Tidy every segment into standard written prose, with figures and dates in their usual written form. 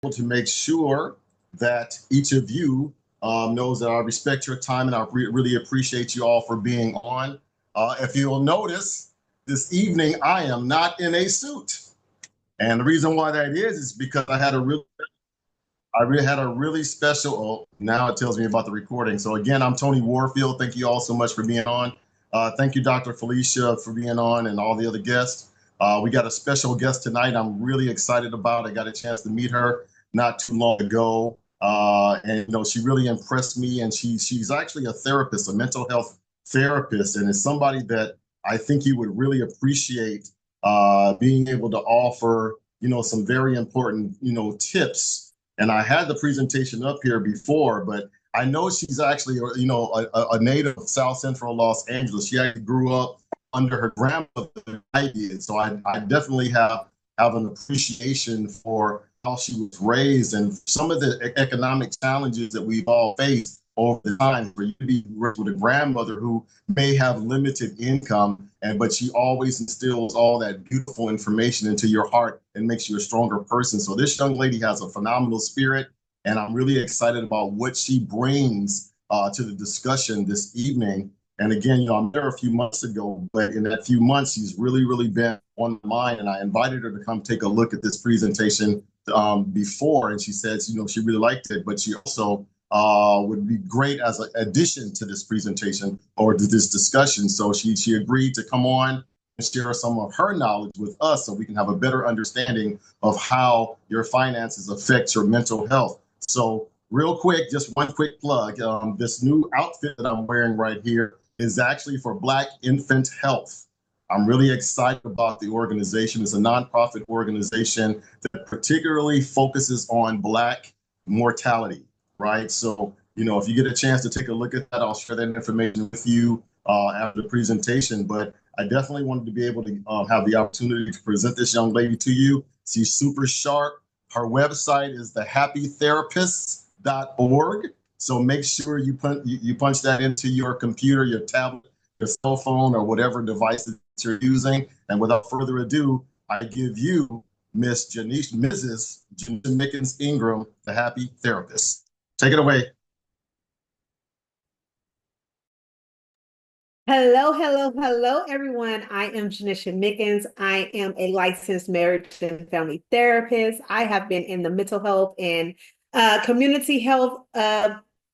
to make sure that each of you knows that I respect your time and I really appreciate you all for being on. If you'll notice, this evening I am not in a suit. And the reason why that is because I really had a really special. Oh, now it tells me about the recording. So again, I'm Tony Warfield. Thank you all so much for being on. Thank you, Dr. Felicia, for being on, and all the other guests. We got a special guest tonight. I'm really excited about. I got a chance to meet her not too long ago, and she really impressed me. And she's actually a therapist, a mental health therapist, and is somebody that I think you would really appreciate being able to offer some very important tips. And I had the presentation up here before, but I know she's actually, a native of South Central Los Angeles. She actually grew up under her grandmother. I did, so I definitely have an appreciation for how she was raised and some of the economic challenges that we've all faced over the time. For you to be with a grandmother who may have limited income, but she always instills all that beautiful information into your heart and makes you a stronger person. So this young lady has a phenomenal spirit, and I'm really excited about what she brings to the discussion this evening. And again, I met her a few months ago, but in that few months, she's really been on my mind. And I invited her to come take a look at this presentation before, and she said, she really liked it, but she also would be great as an addition to this presentation or to this discussion. So she agreed to come on and share some of her knowledge with us so we can have a better understanding of how your finances affect your mental health. So real quick, just one quick plug. This new outfit that I'm wearing right here is actually for Black Infant Health. I'm really excited about the organization. It's a nonprofit organization that particularly focuses on Black mortality, right? So, if you get a chance to take a look at that, I'll share that information with you after the presentation. But I definitely wanted to be able to have the opportunity to present this young lady to you. She's super sharp. Her website is thehappytherapists.org. So make sure you punch that into your computer, your tablet, your cell phone, or whatever device that you're using. And without further ado, I give you Mrs. Janisha Mickens Ingram, the Happy Therapist. Take it away. Hello, everyone. I am Janisha Mickens. I am a licensed marriage and family therapist. I have been in the mental health and community health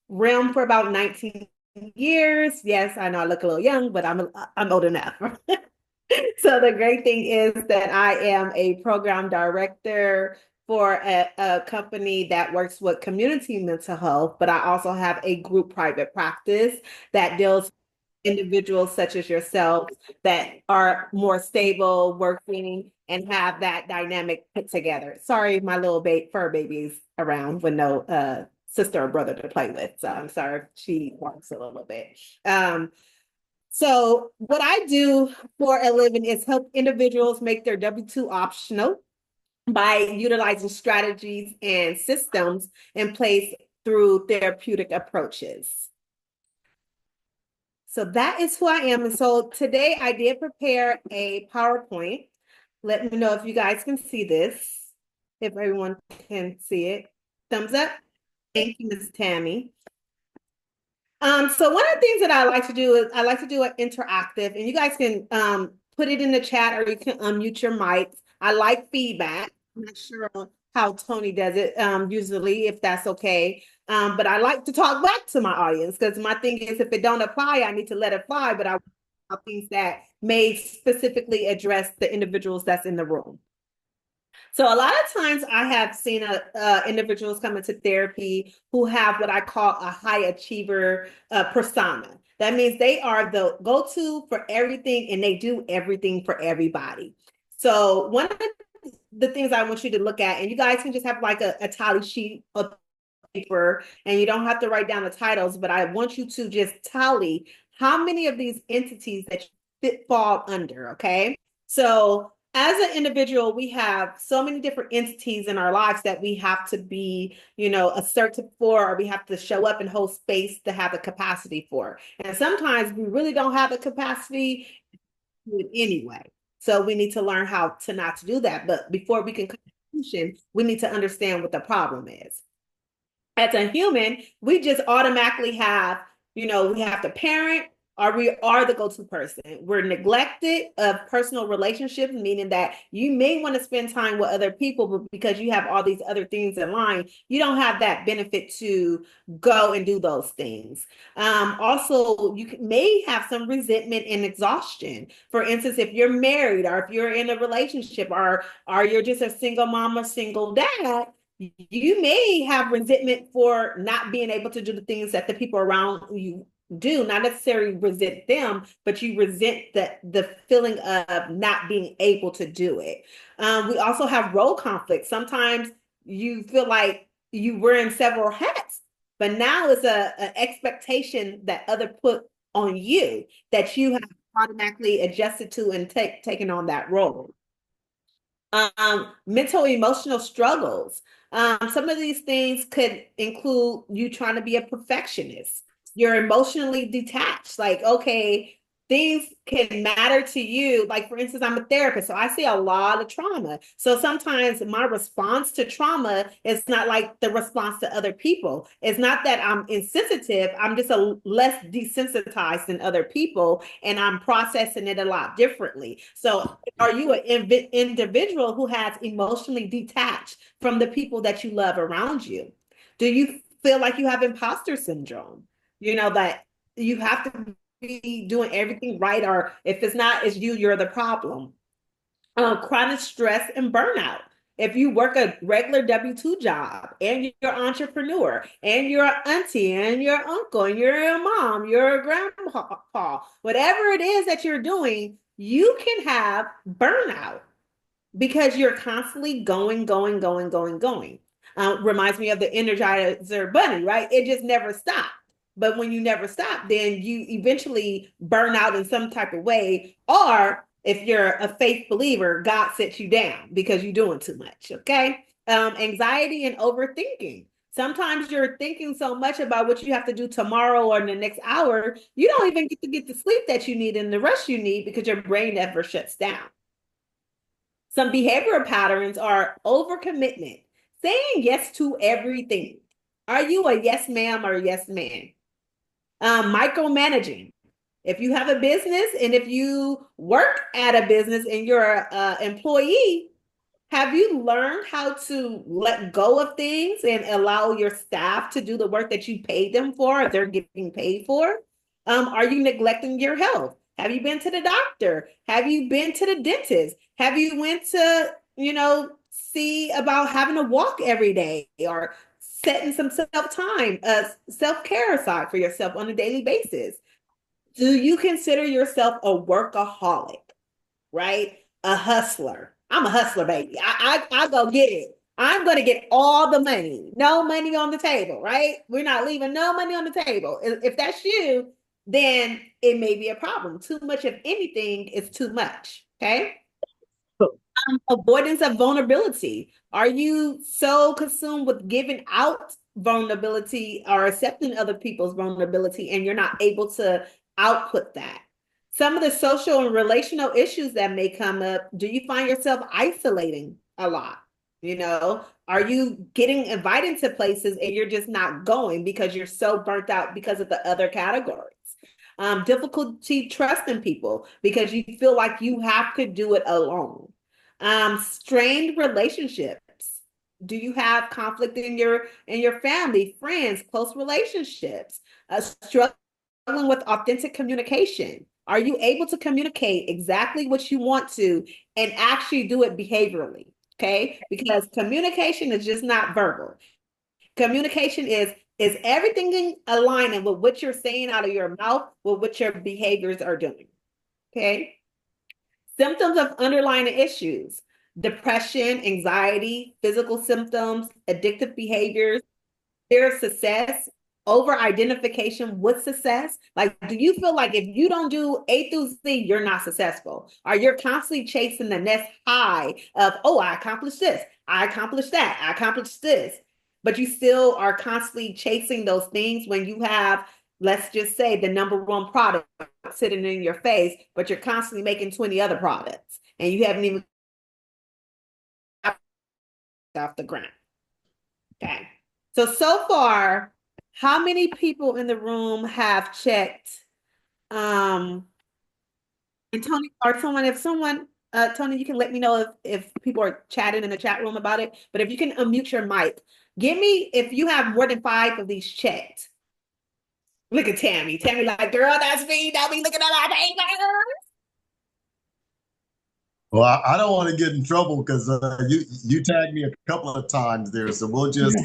realm for about 19 years. Yes, I know I look a little young, but I'm old enough. So the great thing is that I am a program director for a company that works with community mental health, but I also have a group private practice that deals individuals such as yourself that are more stable, working, and have that dynamic put together. Sorry, my little fur baby's around with no sister or brother to play with. So I'm sorry if she barks a little bit. So what I do for a living is help individuals make their W-2 optional by utilizing strategies and systems in place through therapeutic approaches. So that is who I am. And so today I did prepare a PowerPoint. Let me know if you guys can see this, if everyone can see it. Thumbs up. Thank you, Ms. Tammy. So one of the things that I like to do is I like to do an interactive, and you guys can put it in the chat or you can unmute your mics. I like feedback. I'm not sure how Tony does it usually, if that's okay. But I like to talk back to my audience because my thing is if it don't apply, I need to let it fly, but I want things that may specifically address the individuals that's in the room. So a lot of times I have seen individuals come into therapy who have what I call a high achiever persona. That means they are the go-to for everything and they do everything for everybody. So one of the things I want you to look at, and you guys can just have like a tally sheet of paper and you don't have to write down the titles, but I want you to just tally how many of these entities that you fall under, okay? So as an individual, we have so many different entities in our lives that we have to be, assertive for, or we have to show up and hold space to have the capacity for. And sometimes we really don't have the capacity to do it anyway. So we need to learn how to not to do that. But before we can solution, we need to understand what the problem is. As a human, we just automatically have, we have to parent, or we are the go-to person. We're neglected of personal relationships, meaning that you may want to spend time with other people, but because you have all these other things in line, you don't have that benefit to go and do those things. Also, you may have some resentment and exhaustion. For instance, if you're married, or if you're in a relationship, or you're just a single mom or single dad, you may have resentment for not being able to do the things that the people around you do, not necessarily resent them, but you resent the feeling of not being able to do it. We also have role conflict. Sometimes you feel like you were in several hats, but now it's an expectation that other put on you that you have automatically adjusted to and taken on that role. Mental emotional struggles. Some of these things could include you trying to be a perfectionist. You're emotionally detached. Like, okay, things can matter to you. Like, for instance, I'm a therapist, so I see a lot of trauma. So sometimes my response to trauma is not like the response to other people. It's not that I'm insensitive. I'm just a less desensitized than other people, and I'm processing it a lot differently. So are you an individual who has emotionally detached from the people that you love around you? Do you feel like you have imposter syndrome? That you have to be doing everything right, or if it's not, it's you, you're the problem. Chronic stress and burnout. If you work a regular W-2 job and you're an entrepreneur and you're an auntie and you're an uncle and you're a mom, you're a grandpa, whatever it is that you're doing, you can have burnout because you're constantly going. Reminds me of the Energizer Bunny, right? It just never stopped. But when you never stop, then you eventually burn out in some type of way. Or if you're a faith believer, God sets you down because you're doing too much. Okay. Anxiety and overthinking. Sometimes you're thinking so much about what you have to do tomorrow or in the next hour, you don't even get the sleep that you need and the rest you need because your brain never shuts down. Some behavioral patterns are overcommitment, saying yes to everything. Are you a yes ma'am or a yes man? Micromanaging. If you have a business and if you work at a business and you're an employee, have you learned how to let go of things and allow your staff to do the work that you paid them for, if they're getting paid for? Are you neglecting your health? Have you been to the doctor? Have you been to the dentist? Have you went to, see about having a walk every day or setting some self-time, self-care aside for yourself on a daily basis? Do you consider yourself a workaholic, right? A hustler. I'm a hustler, baby. I go get it. I'm going to get all the money. No money on the table, right? We're not leaving no money on the table. If that's you, then it may be a problem. Too much of anything is too much, okay? Avoidance of vulnerability. Are you so consumed with giving out vulnerability or accepting other people's vulnerability and you're not able to output that? Some of the social and relational issues that may come up, do you find yourself isolating a lot? Are you getting invited to places and you're just not going because you're so burnt out because of the other categories? Difficulty trusting people because you feel like you have to do it alone. Strained relationships. Do you have conflict in your family, friends, close relationships? Struggling with authentic communication. Are you able to communicate exactly what you want to and actually do it behaviorally? Okay, because communication is just not verbal. Communication is everything in alignment with what you're saying out of your mouth, with what your behaviors are doing. Okay. Symptoms of underlying issues: depression, anxiety, physical symptoms, addictive behaviors, fear of success, over identification with success. Like, do you feel like if you don't do A through Z, you're not successful? Or you're constantly chasing the next high of, oh, I accomplished this, I accomplished that, I accomplished this. But you still are constantly chasing those things when you have, let's just say, the number one product sitting in your face, but you're constantly making 20 other products and you haven't even off the ground. Okay. So far, how many people in the room have checked? And Tony, or someone, if someone, Tony, you can let me know if people are chatting in the chat room about it. But if you can unmute your mic, give me if you have more than 5 of these checked. Look at Tammy. Tammy, like, girl, that's me. Don't be looking at my paper. Well, I don't want to get in trouble because you tagged me a couple of times there, so we'll just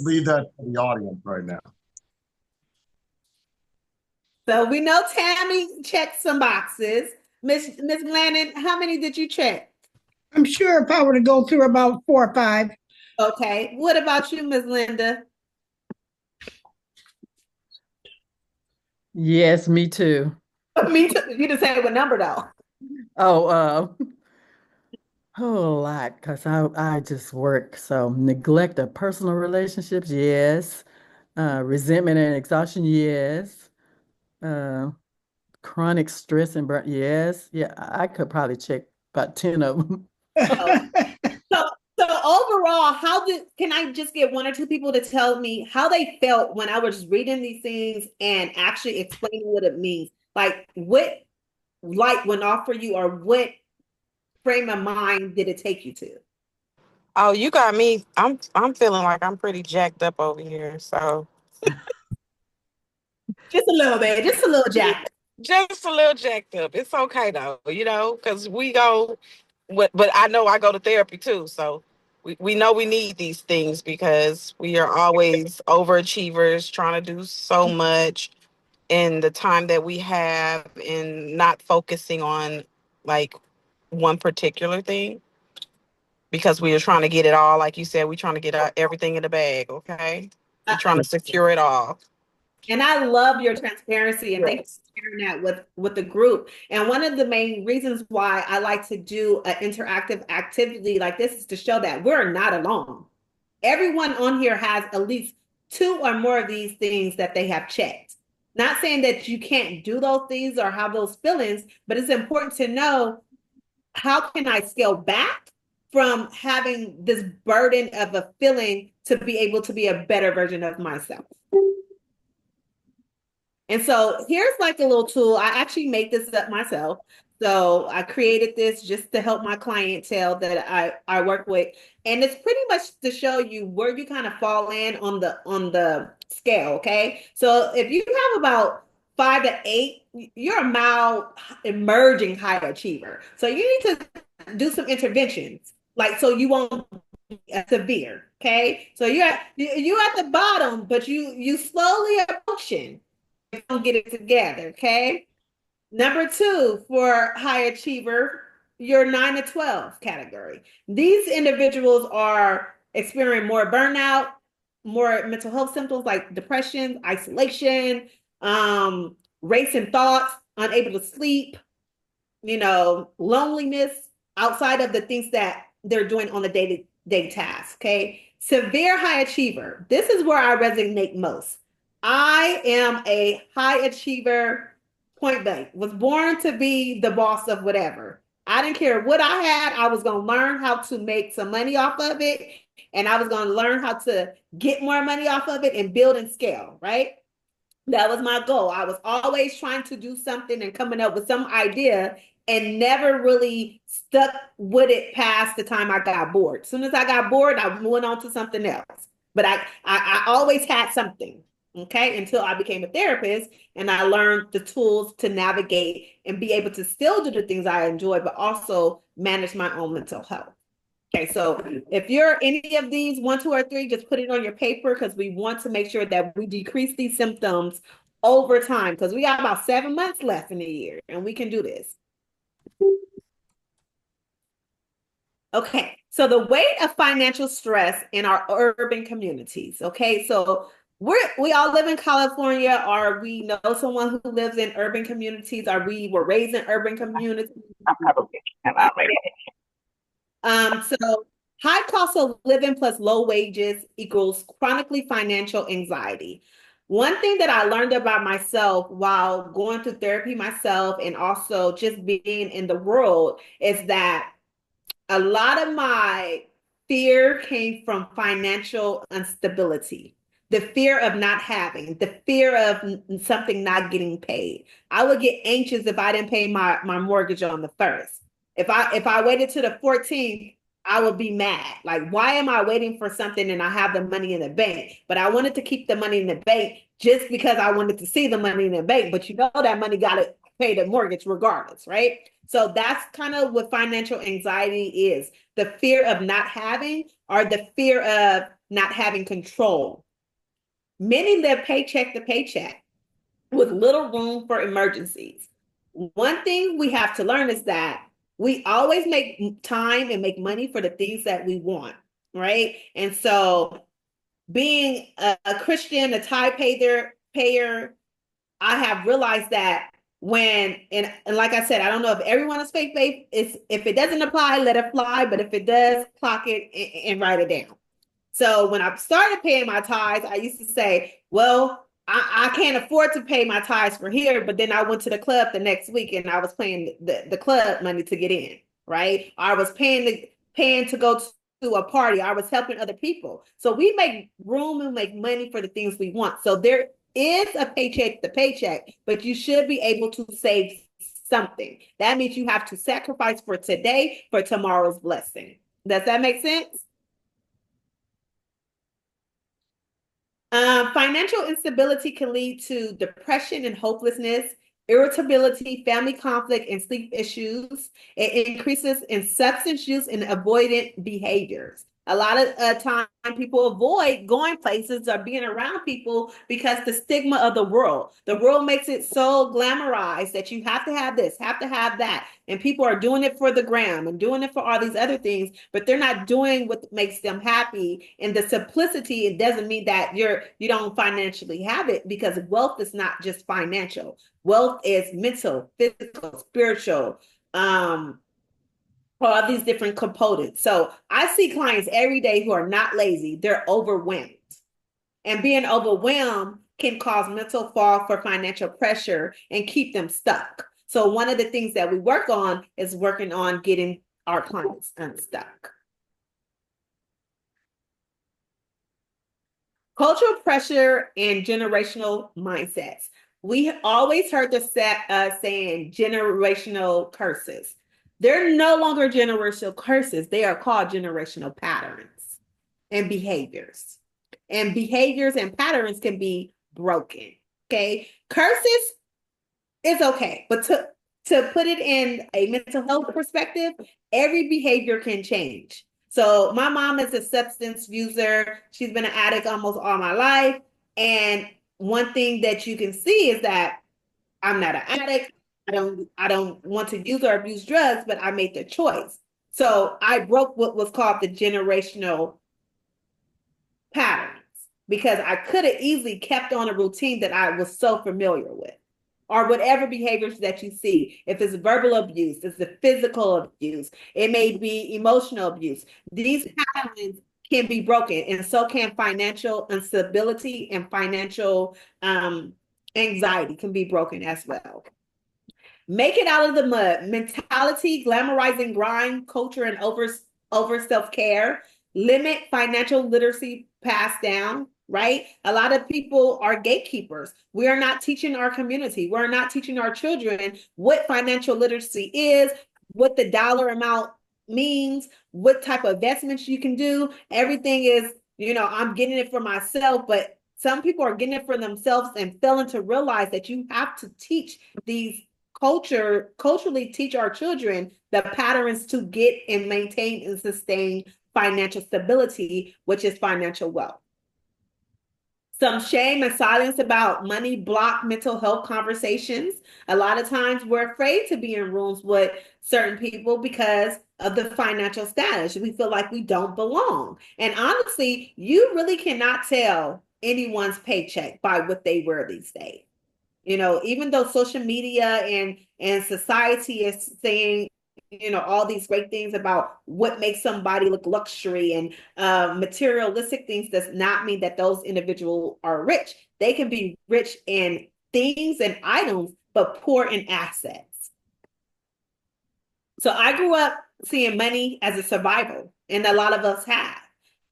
leave that to the audience right now. So we know Tammy checked some boxes. Miss Landon, how many did you check? I'm sure if I were to go through about 4 or 5. Okay. What about you, Miss Linda? Yes, me too. Me too. You didn't say what number though. Oh, a lot, because I just work. So neglect of personal relationships, yes. Resentment and exhaustion, yes. Chronic stress and burn, yes. Yeah, I could probably check about 10 of them. So overall, can I just get 1 or 2 people to tell me how they felt when I was reading these things and actually explaining what it means? Like what light went off for you, or what frame of mind did it take you to? Oh, you got me. I'm feeling like I'm pretty jacked up over here. So Just a little bit, just a little jack. just a little jacked up. It's okay though, because we go. But I know I go to therapy too. So we know we need these things because we are always overachievers, trying to do so much in the time that we have, and not focusing on like one particular thing, because we are trying to get it all. Like you said, we're trying to get everything in the bag. Okay. We're trying to secure it all. And I love your transparency, and thanks for sharing that with the group. And one of the main reasons why I like to do an interactive activity like this is to show that we're not alone. Everyone on here has at least 2 or more of these things that they have checked. Not saying that you can't do those things or have those feelings, but it's important to know, how can I scale back from having this burden of a feeling to be able to be a better version of myself? And so here's like a little tool. I actually made this up myself. So I created this just to help my clientele that I work with. And it's pretty much to show you where you kind of fall in on the scale. Okay. So if you have about 5 to 8, you're a mild emerging high achiever. So you need to do some interventions, like, so you won't be severe. Okay. So you're at the bottom, but you slowly approaching. Don't get it together, okay? Number 2, for high achiever, your 9 to 12 category. These individuals are experiencing more burnout, more mental health symptoms like depression, isolation, racing thoughts, unable to sleep, loneliness outside of the things that they're doing on the day-to-day tasks, okay? Severe high achiever. This is where I resonate most. I am a high achiever, point blank. Was born to be the boss of whatever. I didn't care what I had. I was going to learn how to make some money off of it. And I was going to learn how to get more money off of it and build and scale, right? That was my goal. I was always trying to do something and coming up with some idea, and never really stuck with it past the time I got bored. As soon as I got bored, I went on to something else. But I always had something. Okay, until I became a therapist and I learned the tools to navigate and be able to still do the things I enjoy, but also manage my own mental health. Okay, so if you're any of these 1, 2, or 3, just put it on your paper, because we want to make sure that we decrease these symptoms over time, because we got about 7 months left in the year and we can do this. Okay, so the weight of financial stress in our urban communities. Okay, so we all live in California, or we know someone who lives in urban communities, or we were raised in urban communities. So high cost of living plus low wages equals chronically financial anxiety. One thing that I learned about myself while going through therapy myself, and also just being in the world, is that a lot of my fear came from financial instability, the fear of not having, the fear of something not getting paid. I would get anxious if I didn't pay my mortgage on the 1st. If I waited to the 14th, I would be mad. Like, why am I waiting for something and I have the money in the bank? But I wanted to keep the money in the bank just because I wanted to see the money in the bank. But you know that money got to pay the mortgage regardless, right? So that's kind of what financial anxiety is. The fear of not having, or the fear of not having control. Many live paycheck to paycheck with little room for emergencies. One thing we have to learn is that we always make time and make money for the things that we want, right? And so being a Christian, a tithe payer, I have realized that and like I said, I don't know if everyone is faith-based. If it doesn't apply, let it fly. But if it does, clock it and write it down. So when I started paying my tithes, I used to say, well, I can't afford to pay my tithes for here, but then I went to the club the next week and I was paying the club money to get in, right? I was paying to go to a party. I was helping other people. So we make room and make money for the things we want. So there is a paycheck to paycheck, but you should be able to save something. That means you have to sacrifice for today for tomorrow's blessing. Does that make sense? Financial instability can lead to depression and hopelessness, irritability, family conflict, and sleep issues. It increases in substance use and avoidant behaviors. A lot of time people avoid going places or being around people because the stigma of the world. The world makes it so glamorized that you have to have this, have to have that. And people are doing it for the gram and doing it for all these other things, but they're not doing what makes them happy. And the simplicity, it doesn't mean that you don't financially have it, because wealth is not just financial. Wealth is mental, physical, spiritual, all these different components. So I see clients every day who are not lazy, they're overwhelmed. And being overwhelmed can cause mental fog for financial pressure and keep them stuck. So one of the things that we work on is working on getting our clients unstuck. Cultural pressure and generational mindsets. We always heard the saying generational curses. They're no longer generational curses. They are called generational patterns and behaviors. And behaviors and patterns can be broken. Okay. Curses is okay. But to put it in a mental health perspective, every behavior can change. So my mom is a substance user. She's been an addict almost all my life. And one thing that you can see is that I'm not an addict. I don't want to use or abuse drugs, but I made the choice. So I broke what was called the generational patterns, because I could have easily kept on a routine that I was so familiar with, or whatever behaviors that you see. If it's verbal abuse, it's the physical abuse, it may be emotional abuse. These patterns can be broken, and so can financial instability and financial anxiety can be broken as well. Make it out of the mud mentality, glamorizing grind culture, and over self-care. Limit financial literacy passed down, right? A lot of people are gatekeepers. We are not teaching our community. We're not teaching our children what financial literacy is, what the dollar amount means, what type of investments you can do. Everything is, I'm getting it for myself, but some people are getting it for themselves and failing to realize that you have to teach these culturally teach our children the patterns to get and maintain and sustain financial stability, which is financial wealth. Some shame and silence about money block mental health conversations. A lot of times we're afraid to be in rooms with certain people because of the financial status. We feel like we don't belong. And honestly, you really cannot tell anyone's paycheck by what they wear these days. Even though social media and society is saying, all these great things about what makes somebody look luxury and materialistic things, does not mean that those individuals are rich. They can be rich in things and items, but poor in assets. So I grew up seeing money as a survival And a lot of us have.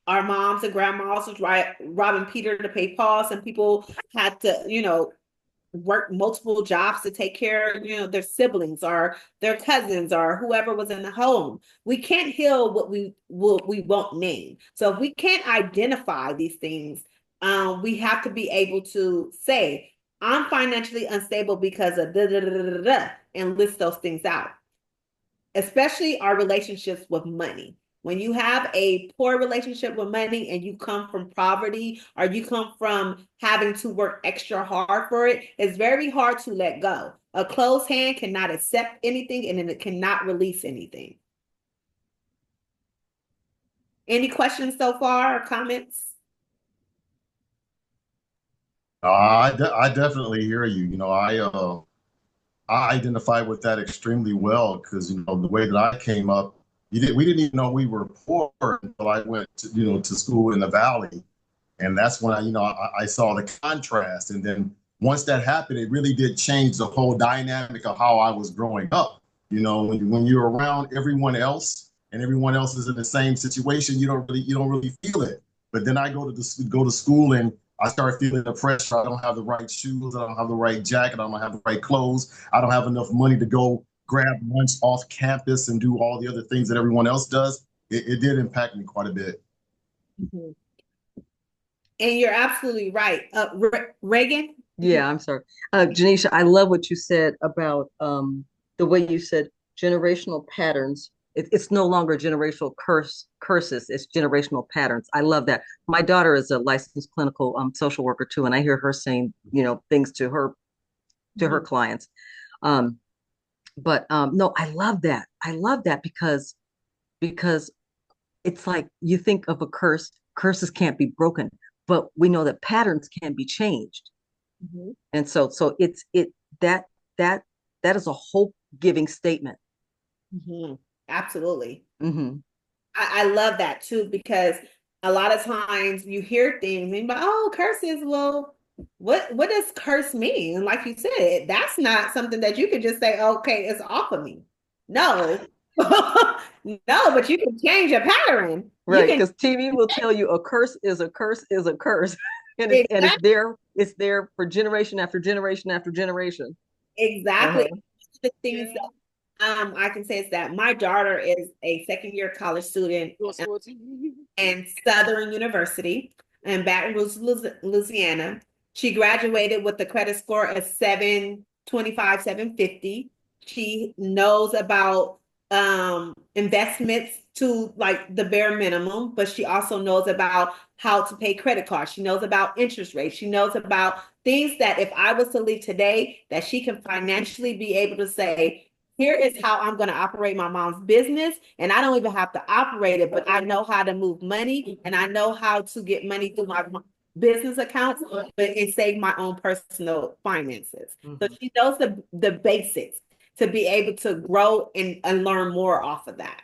Our moms and grandmas was robbing Peter to pay Paul. Some people had to, work multiple jobs to take care of, their siblings or their cousins or whoever was in the home. We can't heal what we won't name. So if we can't identify these things, we have to be able to say, I'm financially unstable because of da da da da da, and list those things out. Especially our relationships with money. When you have a poor relationship with money and you come from poverty or you come from having to work extra hard for it, it's very hard to let go. A closed hand cannot accept anything and it cannot release anything. Any questions so far or comments? I definitely hear you. I identify with that extremely well because the way that I came up, we didn't even know we were poor until I went to school in the Valley, and that's when I saw the contrast. And then once that happened, it really did change the whole dynamic of how I was growing up. When you're around everyone else and everyone else is in the same situation, you don't really feel it. But then I go to school and I start feeling the pressure. I don't have the right shoes. I don't have the right jacket. I don't have the right clothes. I don't have enough money to go grab lunch off campus and do all the other things that everyone else does. It did impact me quite a bit. Mm-hmm. And you're absolutely right. Reagan? Yeah, I'm sorry. Janisha, I love what you said about the way you said generational patterns. It's no longer generational curses, it's generational patterns. I love that. My daughter is a licensed clinical social worker too, and I hear her saying, things to her clients. But no, I love that. I love that because it's like you think of a curse, curses can't be broken, but we know that patterns can be changed. Mm-hmm. And so that is a hope-giving statement. Mm-hmm. Absolutely. Mm-hmm. I love that too, because a lot of times you hear things and you're like, oh, curses. Well, what does curse mean? And like you said, that's not something that you could just say, okay, it's off of me. No. No, but you can change a pattern. Right, because TV will tell you a curse is a curse is a curse. And it's there for generation after generation after generation. Exactly. The things that I can say is that my daughter is a second-year college student in Southern University in Baton Rouge, Louisiana. She graduated with a credit score of 725, 750. She knows about investments to like the bare minimum, but she also knows about how to pay credit cards. She knows about interest rates. She knows about things that if I was to leave today, that she can financially be able to say, here is how I'm going to operate my mom's business. And I don't even have to operate it, but I know how to move money and I know how to get money through my business accounts, but and save my own personal finances. Mm-hmm. So she knows the basics to be able to grow and learn more off of that.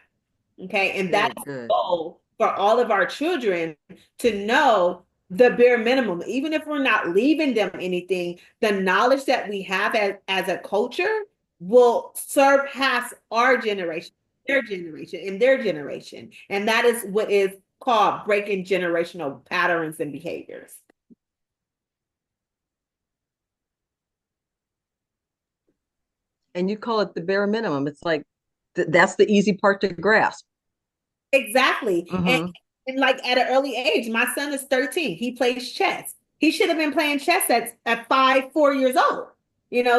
Okay. And that's the goal for all of our children, to know the bare minimum. Even if we're not leaving them anything, the knowledge that we have as a culture will surpass our generation, their generation, and their generation. And that is what is called breaking generational patterns and behaviors. And you call it the bare minimum. It's like, that's the easy part to grasp. Exactly. Mm-hmm. And like at an early age, my son is 13. He plays chess. He should have been playing chess at 4 years old,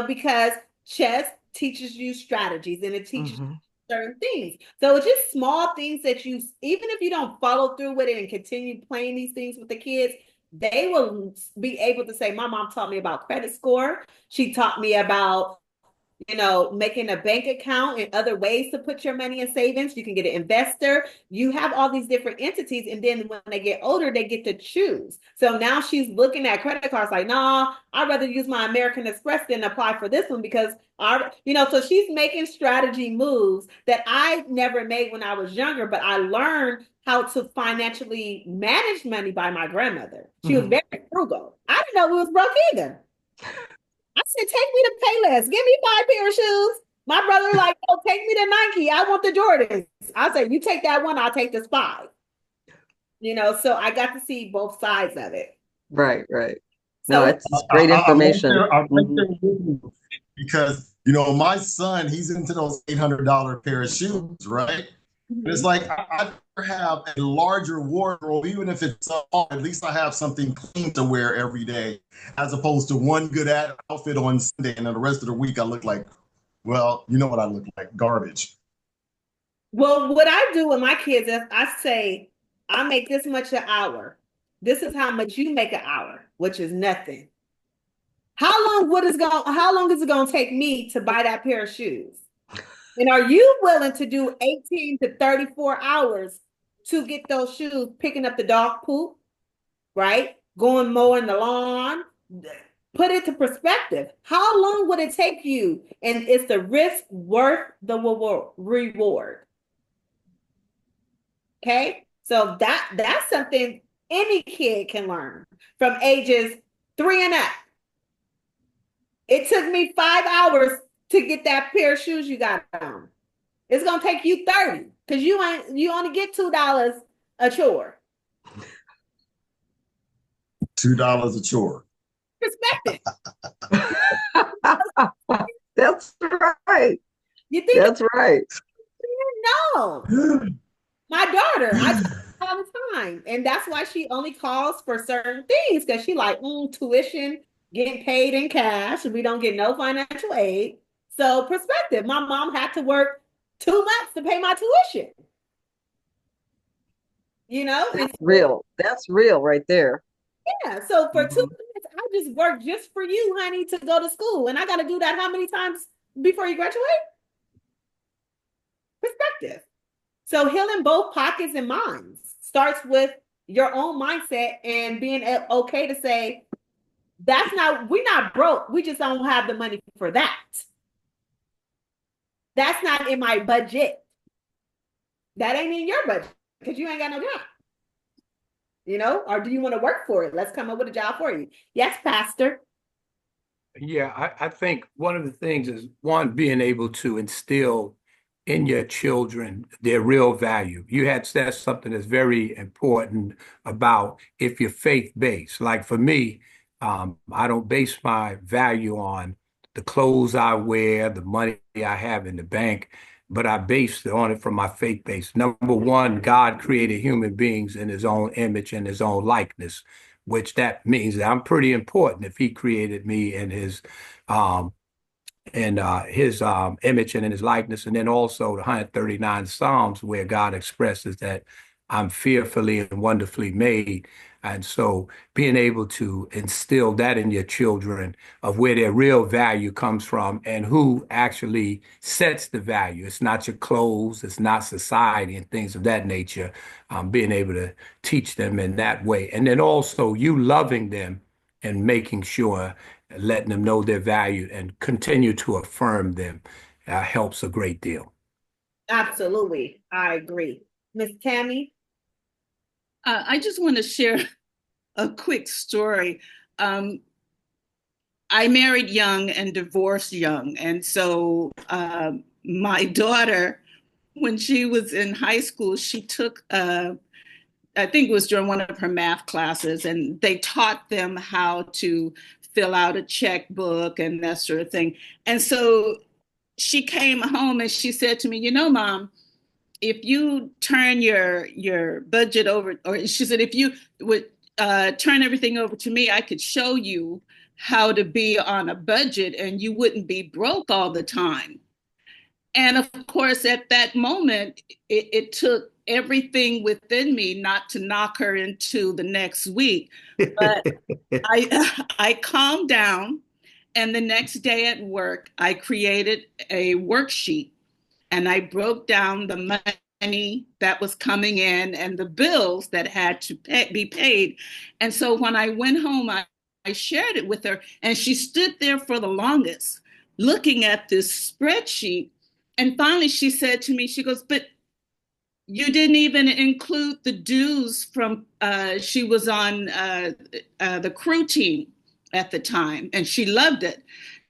because chess teaches you strategies and it teaches you certain things. So it's just small things that even if you don't follow through with it and continue playing these things with the kids, they will be able to say, my mom taught me about credit score. She taught me about making a bank account and other ways to put your money in savings. You can get an investor. You have all these different entities. And then when they get older, they get to choose. So now she's looking at credit cards like, nah, I'd rather use my American Express than apply for this one because so she's making strategy moves that I never made when I was younger, but I learned how to financially manage money by my grandmother. She was very frugal. I didn't know we was broke either. I said, take me to Payless. Give me 5 pair of shoes. My brother like, oh, take me to Nike. I want the Jordans. I say, you take that one, I'll take the Spy. So I got to see both sides of it. Right, right. No, So it's great information. I'm right Mhm. there with you because my son, he's into those $800 pair of shoes, right? And it's like I'd rather have a larger wardrobe, even if it's small. At least I have something clean to wear every day, as opposed to one good outfit on Sunday, and then the rest of the week I look like, well, you know what I look like, garbage. well, what I do with my kids is I say, I make this much an hour. This is how much you make an hour, which is nothing. How long is it gonna take me to buy that pair of shoes? And are you willing to do 18 to 34 hours to get those shoes, picking up the dog poop, right? Going mowing the lawn. Put it to perspective. How long would it take you? And is the risk worth the reward? Okay. So that's something any kid can learn from ages 3 and up. It took me 5 hours to get that pair of shoes you got on. It's gonna take you 30 because you only get $2 a chore. $2 a chore. Perspective. That's right. You think That's right. no. My daughter, I tell her all the time. And that's why she only calls for certain things because she like, tuition, getting paid in cash. We don't get no financial aid. So perspective, my mom had to work 2 months to pay my tuition. That's real. That's real right there. Yeah. So for 2 months, I just worked just for you, honey, to go to school. And I got to do that how many times before you graduate? Perspective. So healing both pockets and minds starts with your own mindset and being okay to say, we're not broke. We just don't have the money for that. That's not in my budget. That ain't in your budget because you ain't got no job. Or do you want to work for it? Let's come up with a job for you. Yes, Pastor. Yeah, I think one of the things is one, being able to instill in your children their real value. You had said something that's very important about if you're faith-based. Like for me, I don't base my value on the clothes I wear, the money I have in the bank, but I based it on it from my faith base. Number one, God created human beings in his own image and his own likeness, which that means that I'm pretty important if he created me in his um, image and in his likeness. And then also the 139 Psalms where God expresses that I'm fearfully and wonderfully made. And so being able to instill that in your children of where their real value comes from and who actually sets the value. It's not your clothes, it's not society and things of that nature. Being able to teach them in that way. And then also you loving them and making sure letting them know their value and continue to affirm them helps a great deal. Absolutely. I agree. Miss Tammy? I just want to share a quick story. I married young and divorced young. And so my daughter, when she was in high school, she took, I think it was during one of her math classes, and they taught them how to fill out a checkbook and that sort of thing. And so she came home and she said to me, Mom, if you turn your budget over, or she said, if you would turn everything over to me, I could show you how to be on a budget and you wouldn't be broke all the time. And of course, at that moment, it took everything within me not to knock her into the next week. But I calmed down. And the next day at work, I created a worksheet and I broke down the money that was coming in and the bills that had to be paid. And so when I went home, I shared it with her, and she stood there for the longest looking at this spreadsheet. And finally she said to me, she goes, but you didn't even include the dues from, she was on the crew team at the time, and she loved it.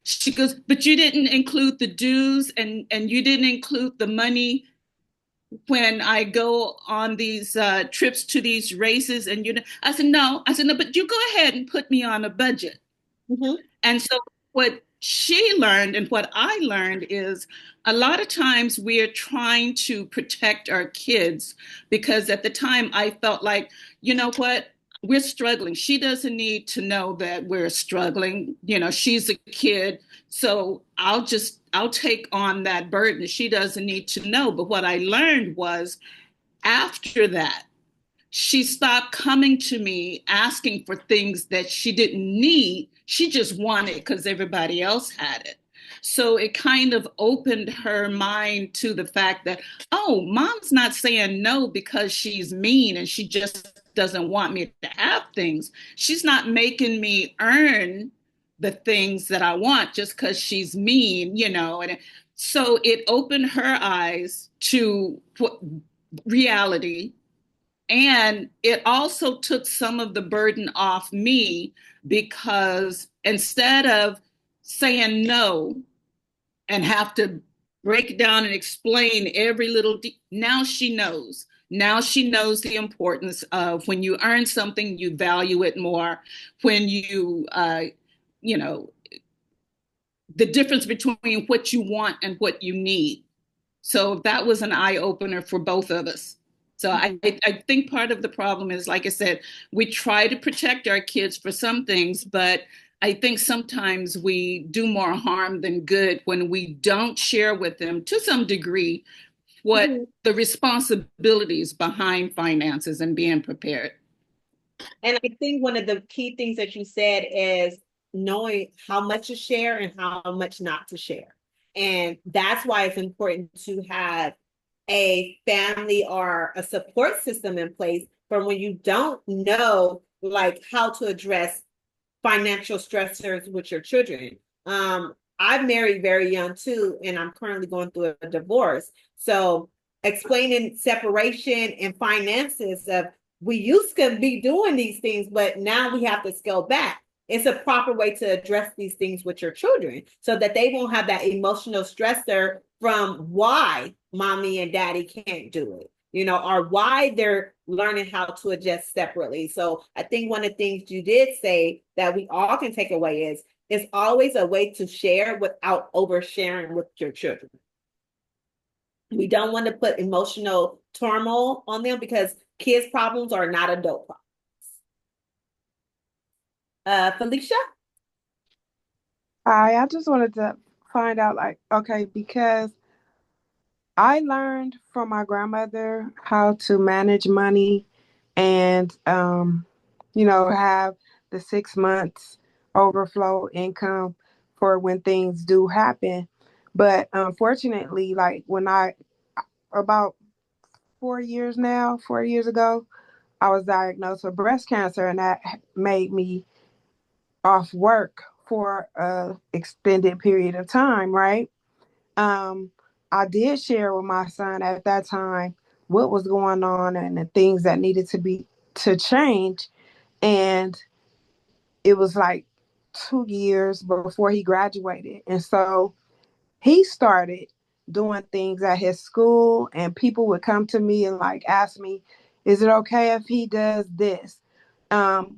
She goes, but you didn't include the dues and you didn't include the money when I go on these trips to these races. And I said, no. I said, no, but you go ahead and put me on a budget. Mhm. And so what she learned and what I learned is a lot of times we're trying to protect our kids because at the time I felt like, you know what? We're struggling. She doesn't need to know that we're struggling. She's a kid. So I'll take on that burden. She doesn't need to know. But what I learned was after that, she stopped coming to me asking for things that she didn't need. She just wanted because everybody else had it. So it kind of opened her mind to the fact that, oh, mom's not saying no because she's mean and she just doesn't want me to have things. She's not making me earn the things that I want just because she's mean, And so it opened her eyes to reality, and it also took some of the burden off me because instead of saying no and have to break down and explain every little now she knows. Now she knows the importance of when you earn something, you value it more. When you know, the difference between what you want and what you need. So that was an eye opener for both of us. So I think part of the problem is, like I said, we try to protect our kids for some things, but I think sometimes we do more harm than good when we don't share with them to some degree what the responsibilities behind finances and being prepared. And I think one of the key things that you said is knowing how much to share and how much not to share. And that's why it's important to have a family or a support system in place for when you don't know like how to address financial stressors with your children. I've married very young too, and I'm currently going through a divorce. So explaining separation and finances of we used to be doing these things, but now we have to scale back. It's a proper way to address these things with your children so that they won't have that emotional stressor from why mommy and daddy can't do it, or why they're learning how to adjust separately. So I think one of the things you did say that we all can take away is it's always a way to share without oversharing with your children. We don't want to put emotional turmoil on them because kids' problems are not adult problems. Felicia? Hi, I just wanted to find out, because I learned from my grandmother how to manage money and, have the 6 months overflow income for when things do happen. But unfortunately, like about 4 years ago, I was diagnosed with breast cancer, and that made me off work for a extended period of time, right? Um, I did share with my son at that time what was going on and the things that needed to change. And it was like 2 years before he graduated. And so he started doing things at his school, and people would come to me and ask me, is it okay if he does this?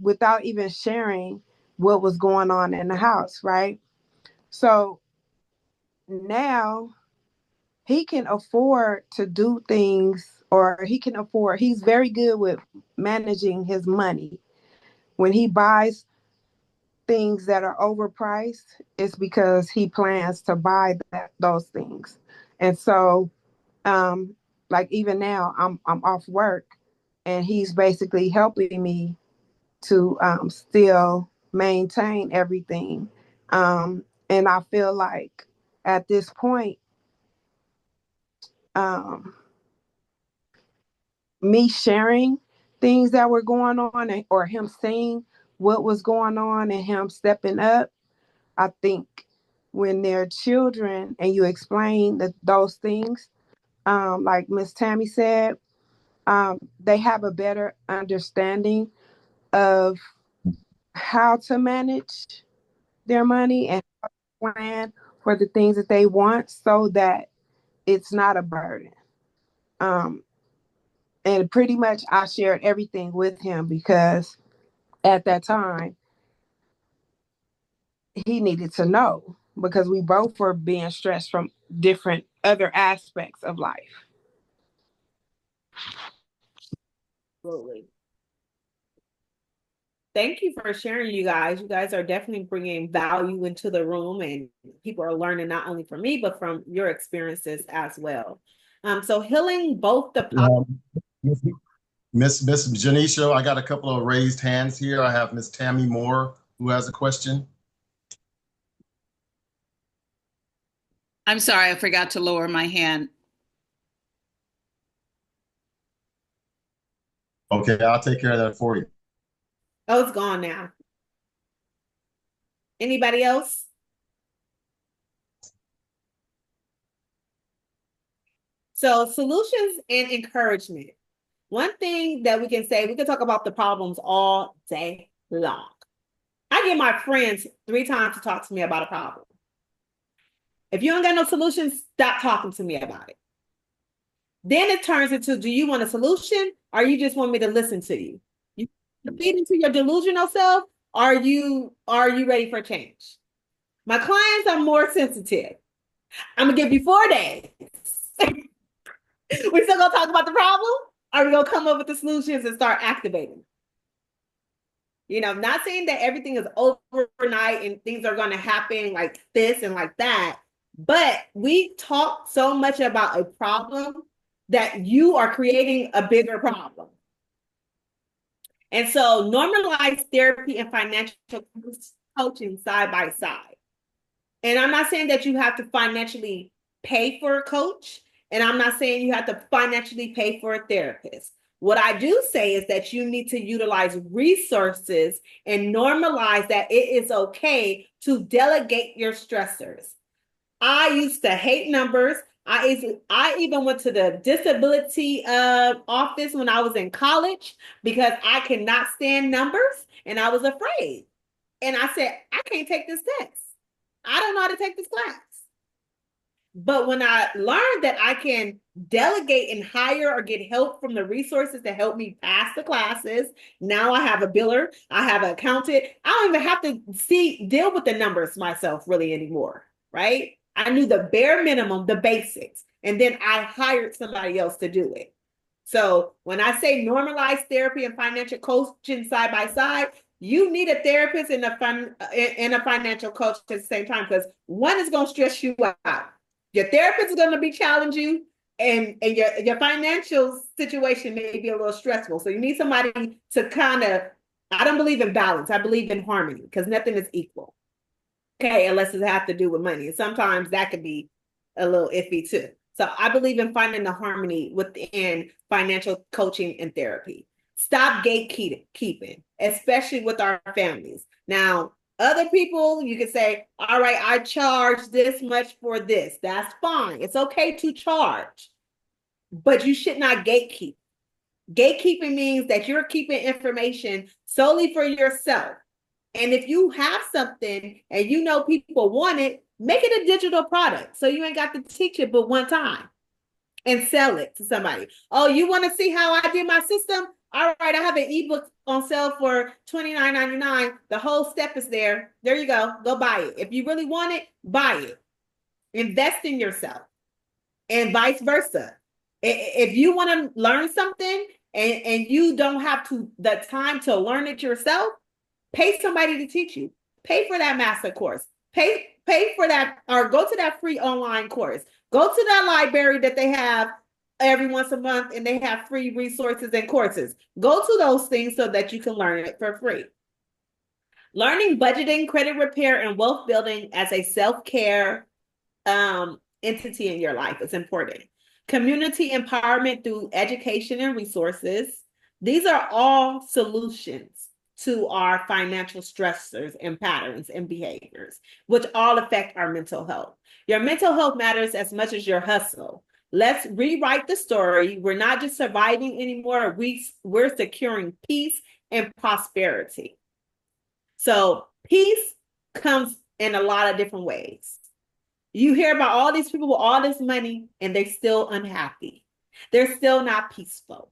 Without even sharing what was going on in the house, right? So now he can afford to do things, or he's very good with managing his money. When he buys things that are overpriced, it's because he plans to buy those things. And so, even now, I'm off work, and he's basically helping me to still maintain everything. And I feel like at this point, um, me sharing things that were going on, or him seeing what was going on and him stepping up, I think when they're children and you explain those things, like Miss Tammy said, they have a better understanding of how to manage their money and plan for the things that they want so that it's not a burden. And pretty much I shared everything with him because at that time he needed to know because we both were being stressed from different other aspects of life. Absolutely. Thank you for sharing, you guys. You guys are definitely bringing value into the room, and people are learning not only from me, but from your experiences as well. So healing both the Miss Janisha, I got a couple of raised hands here. I have Miss Tammy Moore who has a question. I'm sorry, I forgot to lower my hand. Okay, I'll take care of that for you. Oh, it's gone now. Anybody else? So solutions and encouragement. One thing that we can say, we can talk about the problems all day long. I get my friends 3 times to talk to me about a problem. If you don't got no solutions, stop talking to me about it. Then it turns into, do you want a solution or you just want me to listen to you? You feed into your delusional self. Are you ready for change? My clients are more sensitive. I'm gonna give you 4 days. We still gonna talk about the problem? Or we gonna come up with the solutions and start activating? You know, not saying that everything is overnight and things are gonna happen like this and like that, but we talk so much about a problem that you are creating a bigger problem. And so normalize therapy and financial coaching side by side. And I'm not saying that you have to financially pay for a coach, and I'm not saying you have to financially pay for a therapist. What I do say is that you need to utilize resources and normalize that it is okay to delegate your stressors. I used to hate numbers. I even went to the disability office when I was in college because I cannot stand numbers and I was afraid. And I said, I can't take this test. I don't know how to take this class. But when I learned that I can delegate and hire or get help from the resources to help me pass the classes, now I have a biller, I have an accountant. I don't even have to deal with the numbers myself really anymore, right? I knew the bare minimum, the basics, and then I hired somebody else to do it. So when I say normalize therapy and financial coaching side by side, you need a therapist and a financial coach at the same time, because one is going to stress you out. Your therapist is going to be challenging you, and your financial situation may be a little stressful. So you need somebody to kind of, I don't believe in balance. I believe in harmony, because nothing is equal. Okay, unless it has to do with money. And sometimes that could be a little iffy too. So I believe in finding the harmony within financial coaching and therapy. Stop gatekeeping, especially with our families. Now, other people, you can say, all right, I charge this much for this. That's fine. It's okay to charge, but you should not gatekeep. Gatekeeping means that you're keeping information solely for yourself. And if you have something and you know people want it, make it a digital product. So you ain't got to teach it but one time and sell it to somebody. Oh, you want to see how I did my system? All right, I have an ebook on sale for $29.99. The whole step is there. There you go. Go buy it. If you really want it, buy it. Invest in yourself and vice versa. If you want to learn something and you don't have the time to learn it yourself, pay somebody to teach you. Pay for that master course. Pay for that, or go to that free online course. Go to that library that they have every once a month and they have free resources and courses. Go to those things so that you can learn it for free. Learning budgeting, credit repair, and wealth building as a self-care entity in your life is important. Community empowerment through education and resources. These are all solutions to our financial stressors and patterns and behaviors, which all affect our mental health. Your mental health matters as much as your hustle. Let's rewrite the story. We're not just surviving anymore. We're securing peace and prosperity. So peace comes in a lot of different ways. You hear about all these people with all this money and they're still unhappy. They're still not peaceful.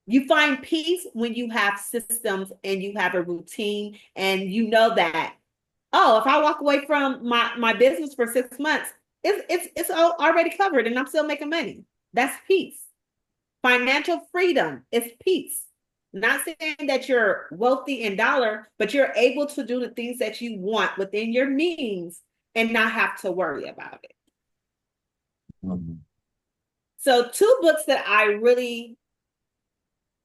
You find peace when you have systems and you have a routine and you know that, oh, if I walk away from my business for 6 months, it's already covered and I'm still making money. That's peace. Financial freedom is peace. Not saying that you're wealthy in dollar, but you're able to do the things that you want within your means and not have to worry about it. Mm-hmm. So 2 books that I really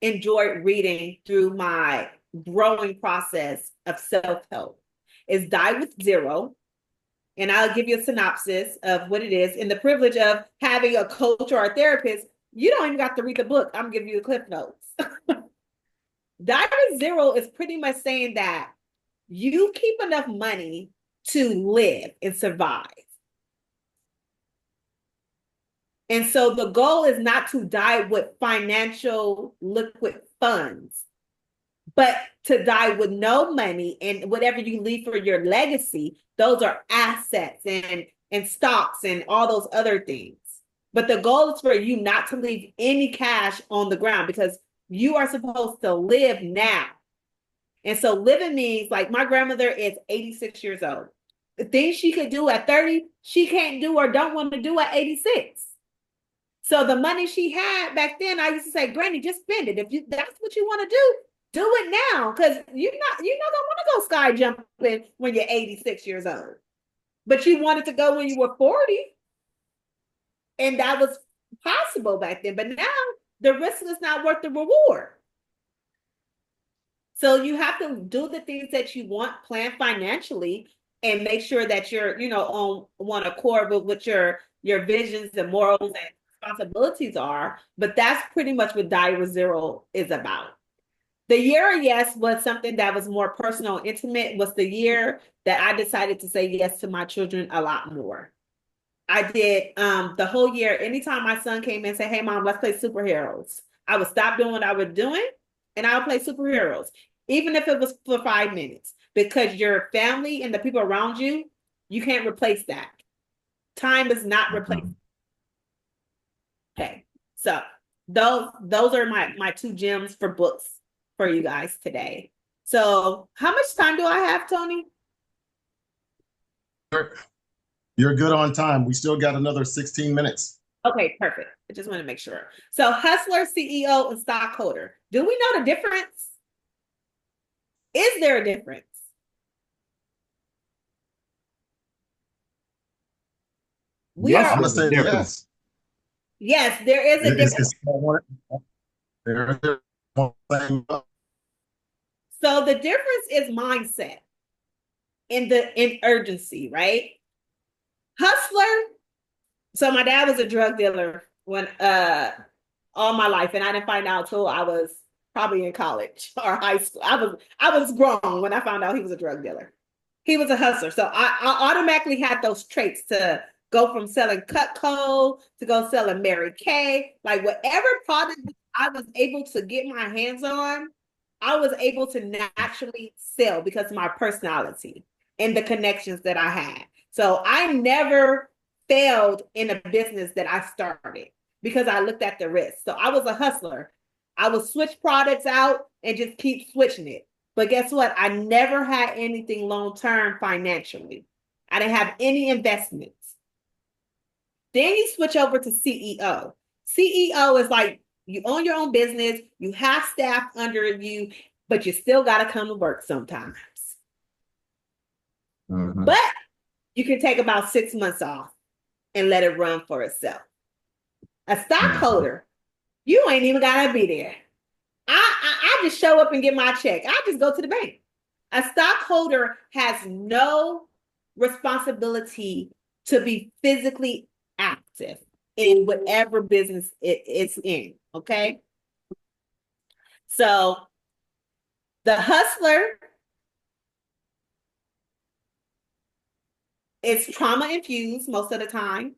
enjoyed reading through my growing process of self-help is Die with Zero. And I'll give you a synopsis of what it is. And the privilege of having a coach or a therapist, you don't even got to read the book. I'm giving you the cliff notes. Die with Zero is pretty much saying that you keep enough money to live and survive. And so the goal is not to die with financial liquid funds, but to die with no money, and whatever you leave for your legacy, those are assets and stocks and all those other things. But the goal is for you not to leave any cash on the ground, because you are supposed to live now. And so living means, like, my grandmother is 86 years old. The things she could do at 30, she can't do or don't want to do at 86. So the money she had back then, I used to say, Granny, just spend it. If that's what you want to do it now. Because you're not gonna want to go sky jumping when you're 86 years old. But you wanted to go when you were 40. And that was possible back then. But now the risk is not worth the reward. So you have to do the things that you want, plan financially, and make sure that you're, on one accord with what your visions and morals and responsibilities are. But that's pretty much what Die with Zero is about. The year of yes was something that was more personal and intimate. Was the year that I decided to say yes to my children a lot more. I did the whole year. Anytime my son came in and said, hey, Mom, let's play superheroes, I would stop doing what I was doing and I would play superheroes, even if it was for 5 minutes, because your family and the people around you, you can't replace that. Time is not replaced. Okay, so those are my 2 gems for books for you guys today. So how much time do I have, Tony? You're good on time. We still got another 16 minutes. Okay, perfect. I just want to make sure. So hustler, CEO, and stockholder. Do we know the difference? Is there a difference? Yes, I'm gonna there's a say difference. Yes, there is a difference. So the difference is mindset in urgency, right? Hustler. So my dad was a drug dealer when all my life, and I didn't find out till I was probably in college or high school. I was grown when I found out he was a drug dealer. He was a hustler. So I automatically had those traits to go from selling Cutco to go selling Mary Kay. Like whatever product I was able to get my hands on, I was able to naturally sell because of my personality and the connections that I had. So I never failed in a business that I started because I looked at the risk. So I was a hustler. I would switch products out and just keep switching it. But guess what? I never had anything long-term financially. I didn't have any investments. Then you switch over to CEO. CEO is like you own your own business, you have staff under you, but you still got to come to work sometimes. Mm-hmm. But you can take about 6 months off and let it run for itself. A stockholder, you ain't even got to be there. I just show up and get my check. I just go to the bank. A stockholder has no responsibility to be physically active in whatever business it's in, okay? So the hustler is trauma infused most of the time.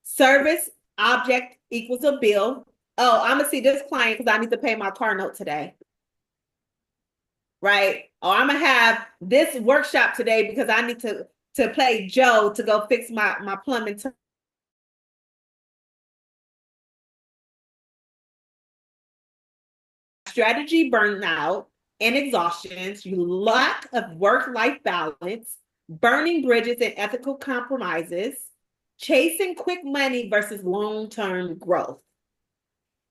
Service object equals a bill. Oh, I'm gonna see this client because I need to pay my car note today. right? Or I'm gonna have this workshop today because I need to pay Joe to go fix my plumbing. Strategy burnout and exhaustions, you lack of work-life balance, burning bridges and ethical compromises, chasing quick money versus long-term growth.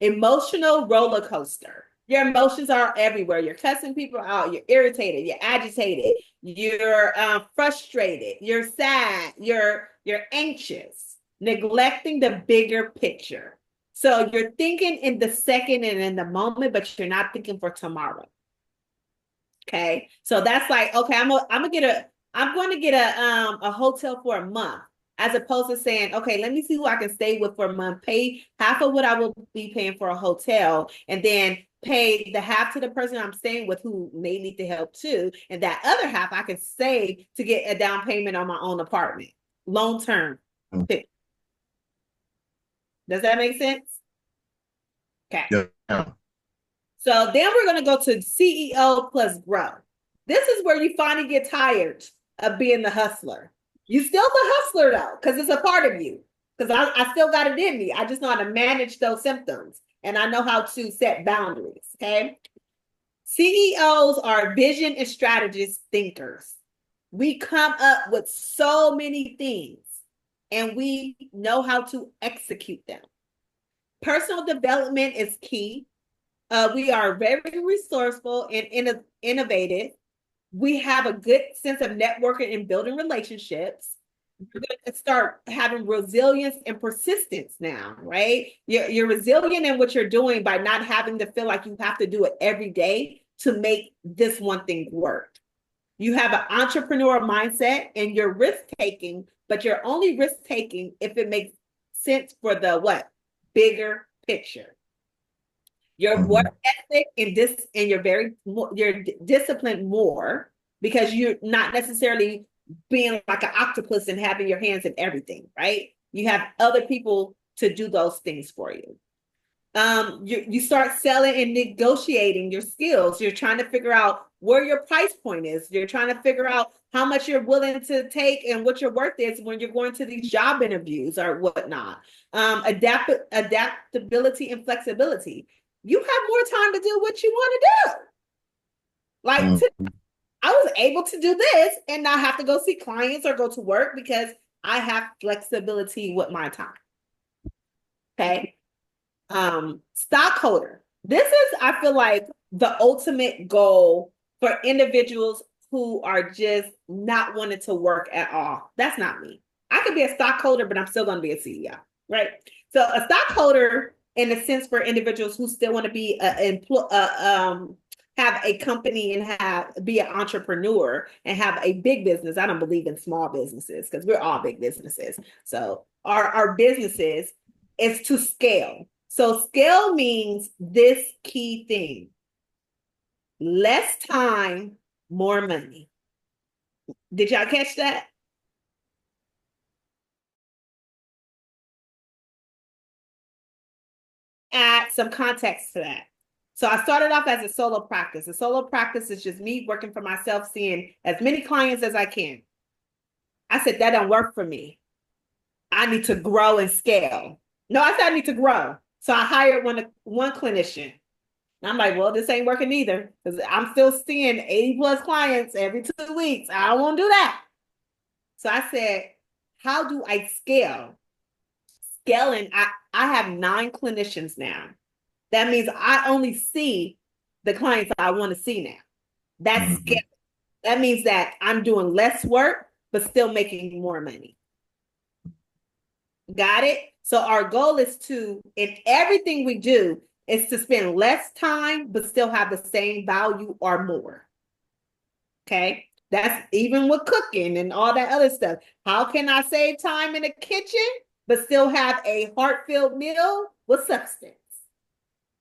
Emotional roller coaster. Your emotions are everywhere. You're cussing people out. You're irritated. You're agitated. You're frustrated. You're sad. You're anxious. Neglecting the bigger picture. So you're thinking in the second and in the moment, but you're not thinking for tomorrow. Okay, so that's like, okay, I'm going to get a hotel for a month, as opposed to saying, okay, let me see who I can stay with for a month, pay half of what I will be paying for a hotel, and then pay the half to the person I'm staying with who may need the help too, and that other half I can save to get a down payment on my own apartment, long term. Does that make sense? Okay. Yeah. So then we're going to go to CEO plus grow. This is where you finally get tired of being the hustler. You still the hustler though, because it's a part of you. Because I still got it in me. I just know how to manage those symptoms. And I know how to set boundaries. Okay. CEOs are vision and strategist thinkers. We come up with so many things and we know how to execute them. Personal development is key. We are very resourceful and innovative. We have a good sense of networking and building relationships. We're going to start having resilience and persistence now, right? You're resilient in what you're doing by not having to feel like you have to do it every day to make this one thing work. You have an entrepreneur mindset and you're risk taking, but you're only risk taking if it makes sense for the what? Bigger picture. Your work ethic and you're disciplined more because you're not necessarily being like an octopus and having your hands in everything, right? You have other people to do those things for you. You start selling and negotiating your skills. You're trying to figure out where your price point is. You're trying to figure out how much you're willing to take and what your worth is when you're going to these job interviews or whatnot. Adaptability and flexibility. You have more time to do what you want to do. Like I was able to do this and not have to go see clients or go to work because I have flexibility with my time. Okay. Stockholder. This is, I feel like, the ultimate goal for individuals who are just not wanting to work at all. That's not me. I could be a stockholder, but I'm still going to be a CEO, right? So a stockholder, in a sense, for individuals who still want to be have a company and be an entrepreneur and have a big business. I don't believe in small businesses because we're all big businesses. So our businesses is to scale. So scale means this key thing: less time, more money. Did y'all catch that? Add some context to that. So I started off as a solo practice. A solo practice is just me working for myself, seeing as many clients as I can. I said, that don't work for me. I need to grow and scale. No, I said I need to grow. So I hired one clinician. And I'm like, well, this ain't working either because I'm still seeing 80 plus clients every 2 weeks. I don't want to do that. So I said, how do I scale? Scaling, I have 9 clinicians now. That means I only see the clients I want to see now. That's scale. That means that I'm doing less work, but still making more money. Got it? So our goal is to, in everything we do, is to spend less time, but still have the same value or more. Okay? That's even with cooking and all that other stuff. How can I save time in the kitchen, but still have a heart-filled meal with substance?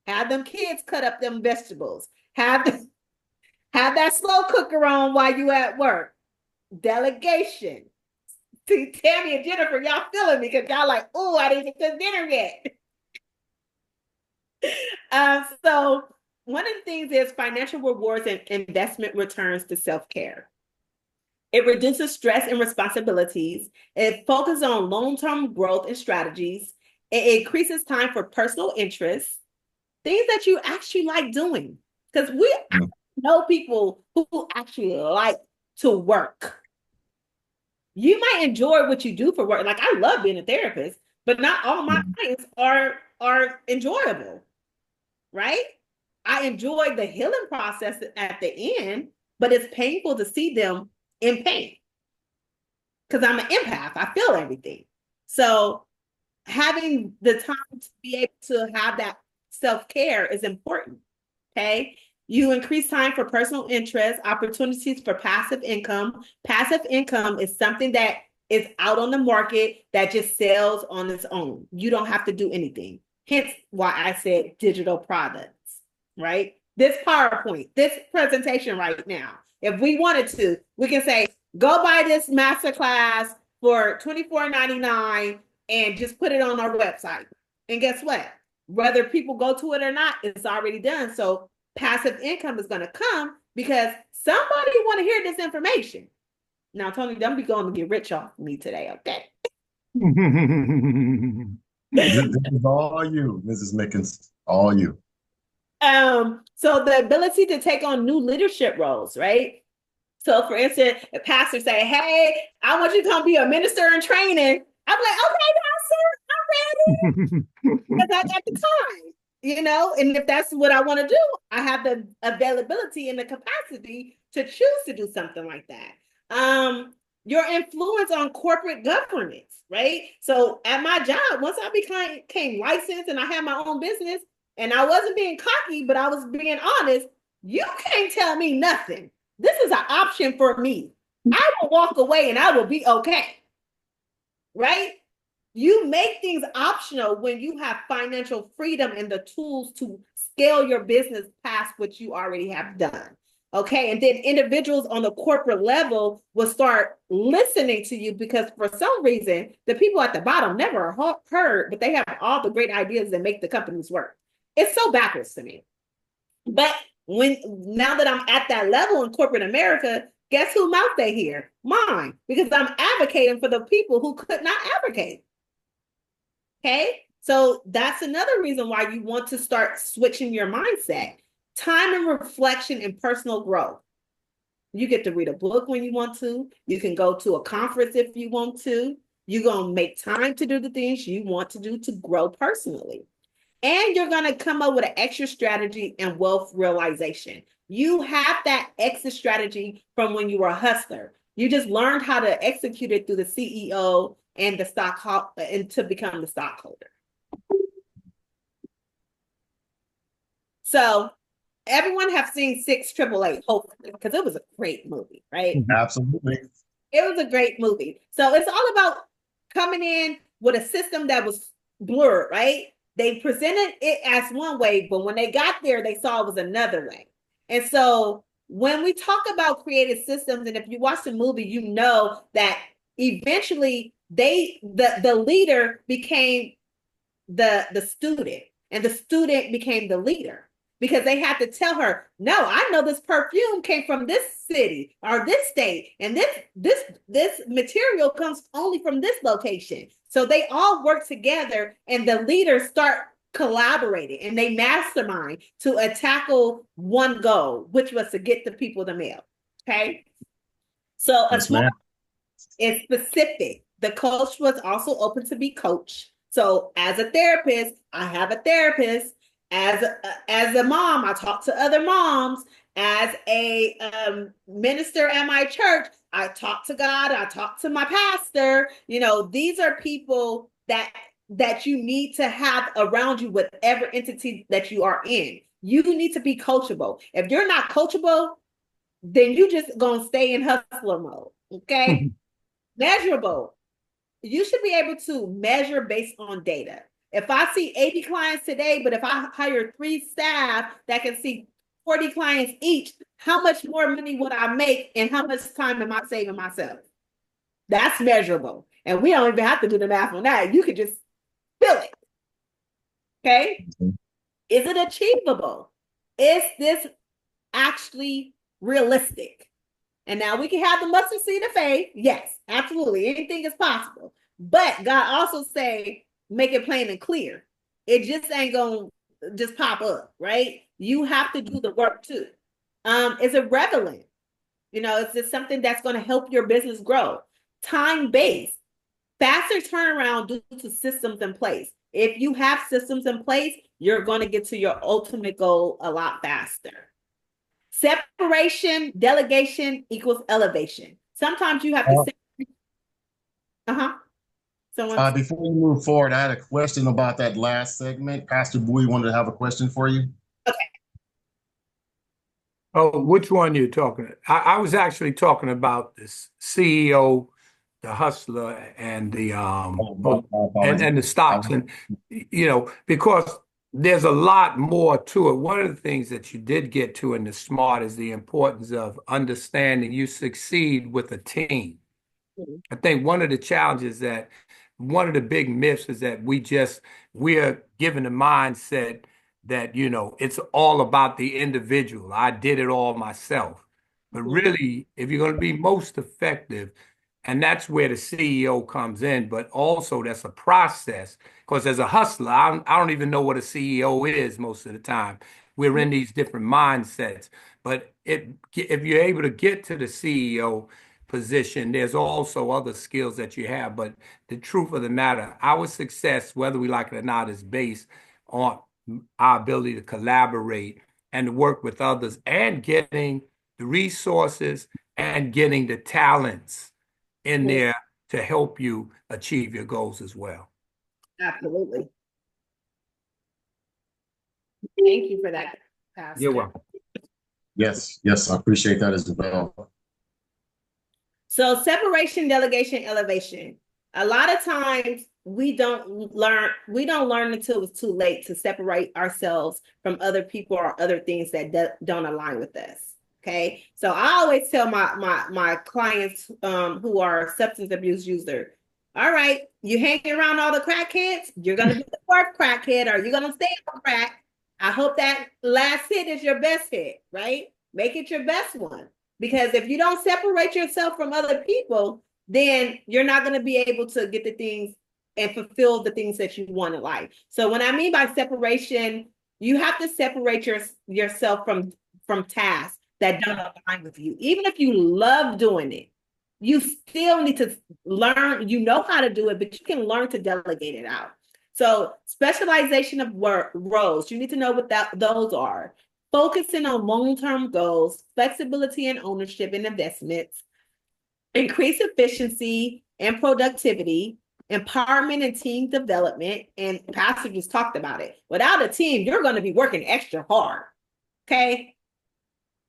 Have them kids cut up them vegetables. Have that slow cooker on while you at work. Delegation. See, Tammy and Jennifer, y'all feeling me because y'all like, oh, I didn't get to dinner yet. So one of the things is financial rewards and investment returns to self-care. It reduces stress and responsibilities. It focuses on long-term growth and strategies. It increases time for personal interests, things that you actually like doing. Because we know people who actually like to work. You might enjoy what you do for work. Like, I love being a therapist, but not all my clients are enjoyable, right? I enjoy the healing process at the end, but it's painful to see them in pain because I'm an empath. I feel everything. So having the time to be able to have that self-care is important. Okay. You increase time for personal interest, opportunities for passive income. Passive income is something that is out on the market that just sells on its own. You don't have to do anything. Hence why I said digital products, right? This PowerPoint, this presentation right now, if we wanted to, we can say, go buy this masterclass for $24.99 and just put it on our website. And guess what? Whether people go to it or not, it's already done. So passive income is going to come because somebody want to hear this information. Now, Tony, don't be going to get rich off me today, okay? This is all you, Mrs. Mickens, all you. So the ability to take on new leadership roles, right? So for instance, a pastor say, hey, I want you to come be a minister in training. I'm like, okay, pastor, I'm ready. Because I got the time, you know, and if that's what I want to do, I have the availability and the capacity to choose to do something like that. Your influence on corporate governance, right? So at my job, once I became licensed and I had my own business, and I wasn't being cocky, but I was being honest, you can't tell me nothing. This is an option for me. I will walk away and I will be okay, right? You make things optional when you have financial freedom and the tools to scale your business past what you already have done. Okay. And then individuals on the corporate level will start listening to you because for some reason, the people at the bottom never heard, but they have all the great ideas that make the companies work. It's so backwards to me. But now that I'm at that level in corporate America, guess whose mouth they hear? Mine, because I'm advocating for the people who could not advocate. Okay. So that's another reason why you want to start switching your mindset. Time and reflection and personal growth. You get to read a book when you want to. You can go to a conference if you want to. You're going to make time to do the things you want to do to grow personally. And you're going to come up with an extra strategy and wealth realization. You have that exit strategy from when you were a hustler. You just learned how to execute it through the CEO and the stockholder and to become the stockholder. So everyone have seen 688, hopefully, because it was a great movie, right? Absolutely. It was a great movie. So it's all about coming in with a system that was blurred, right? They presented it as one way, but when they got there, they saw it was another way. And so when we talk about creative systems, and if you watch the movie, you know that eventually the leader became the student, and the student became the leader because they had to tell her, no, I know this perfume came from this city or this state, and this material comes only from this location. So they all work together, and the leaders start collaborating, and they mastermind to tackle one goal, which was to get the people the mail. Okay. So Yes, ma'am. it's specific. The coach was also open to be coached. So as a therapist, I have a therapist. As a mom, I talk to other moms. As a minister at my church, I talk to God. I talk to my pastor. You know, these are people that you need to have around you, whatever entity that you are in. You need to be coachable. If you're not coachable, then you just gonna stay in hustler mode. Okay. Measurable. You should be able to measure based on data. If I see 80 clients today, but if I hire 3 staff that can see 40 clients each, how much more money would I make and how much time am I saving myself? That's measurable. And we don't even have to do the math on that. You could just feel it. Okay. Is it achievable? Is this actually realistic? And now we can have the mustard seed of faith. Yes, absolutely. Anything is possible. But God also say, make it plain and clear. It just ain't gonna just pop up, right? You have to do the work too. Is it relevant? You know, is this something that's going to help your business grow? Time-based, faster turnaround due to systems in place. If you have systems in place, you're going to get to your ultimate goal a lot faster. Separation, delegation equals elevation. Sometimes you have to Someone Before we move forward, I had a question about that last segment. Pastor Bowie wanted to have a question for you. Oh, which one you talking? I was actually talking about this CEO, the hustler, and the and the stocks, and because there's a lot more to it. One of the things that you did get to in the SMART is the importance of understanding you succeed with a team. I think one of the challenges that one of the big myths is that we're given the mindset that, it's all about the individual. I did it all myself. But really, if you're going to be most effective, and that's where the CEO comes in, but also that's a process. Because as a hustler, I don't even know what a CEO is most of the time. We're in these different mindsets. But if you're able to get to the CEO position, there's also other skills that you have. But the truth of the matter, our success, whether we like it or not, is based on our ability to collaborate and to work with others and getting the resources and getting the talents in there to help you achieve your goals as well. Absolutely. Thank you for that, Pastor. You're welcome. Yes, I appreciate that as well. So separation, delegation, elevation. A lot of times we don't learn until it's too late to separate ourselves from other people or other things that don't align with us. Okay. So I always tell my clients who are substance abuse users, all right, you hanging around all the crackheads, you're gonna be the fourth crackhead, or you're gonna stay on crack. I hope that last hit is your best hit, right? Make it your best one. Because if you don't separate yourself from other people, then you're not going to be able to get the things and fulfill the things that you want in life. So when I mean by separation, you have to separate yourself from tasks that don't align with you. Even if you love doing it, you still need to learn, how to do it, but you can learn to delegate it out. So specialization of roles, you need to know what those are. Focusing on long-term goals, flexibility and ownership and investments, increase efficiency and productivity, empowerment and team development, and Pastor just talked about it. Without a team, you're going to be working extra hard, okay?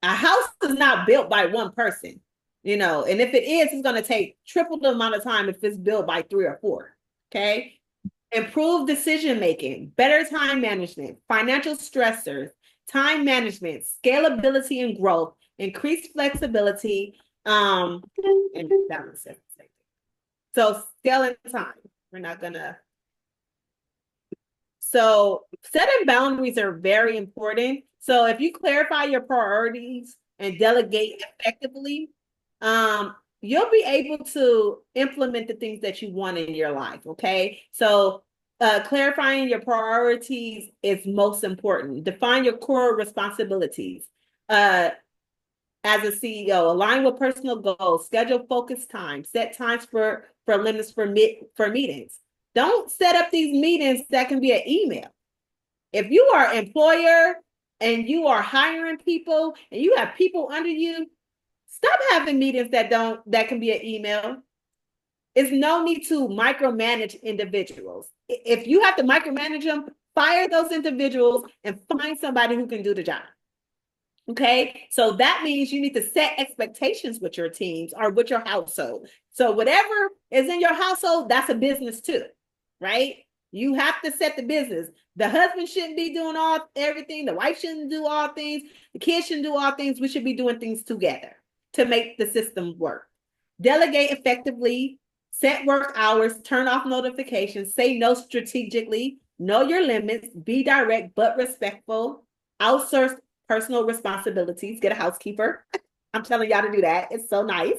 A house is not built by one person, and if it is, it's going to take triple the amount of time if it's built by 3 or 4, okay? Improve decision-making, better time management, financial stressors, time management, scalability and growth, increased flexibility, and balance. So scale and time. We're not gonna. So setting boundaries are very important. So if you clarify your priorities and delegate effectively, you'll be able to implement the things that you want in your life. Okay. So clarifying your priorities is most important. Define your core responsibilities. As a CEO, align with personal goals, schedule focused time, set times for limits for meetings. Don't set up these meetings that can be an email. If you are an employer and you are hiring people and you have people under you, stop having meetings that can be an email. There's no need to micromanage individuals. If you have to micromanage them, fire those individuals and find somebody who can do the job. Okay, so that means you need to set expectations with your teams or with your household. So whatever is in your household, that's a business too, right? You have to set the business. The husband shouldn't be doing everything. The wife shouldn't do all things. The kids shouldn't do all things. We should be doing things together to make the system work. Delegate effectively, set work hours, turn off notifications, say no strategically, know your limits, be direct but respectful, outsource personal responsibilities. Get a housekeeper. I'm telling y'all to do that. It's so nice.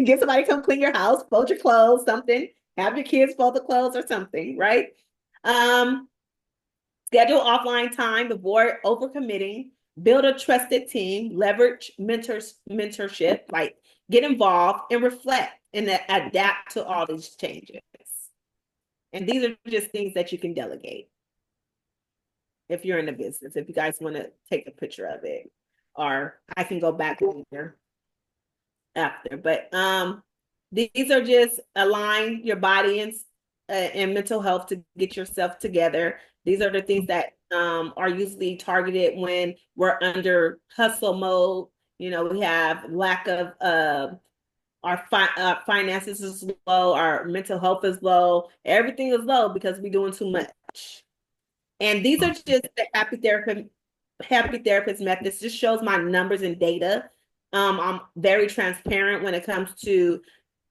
Get somebody to come clean your house, fold your clothes, something. Have your kids fold the clothes or something, right? Schedule offline time, avoid overcommitting, build a trusted team, leverage mentorship, like get involved and reflect and adapt to all these changes. And these are just things that you can delegate if you're in the business, if you guys want to take a picture of it, or I can go back later after. But these are just align your body and mental health to get yourself together. These are the things that are usually targeted when we're under hustle mode. You know, we have lack of our finances is low, our mental health is low, everything is low because we're doing too much. And these are just the happy therapist methods. Just shows my numbers and data. I'm very transparent when it comes to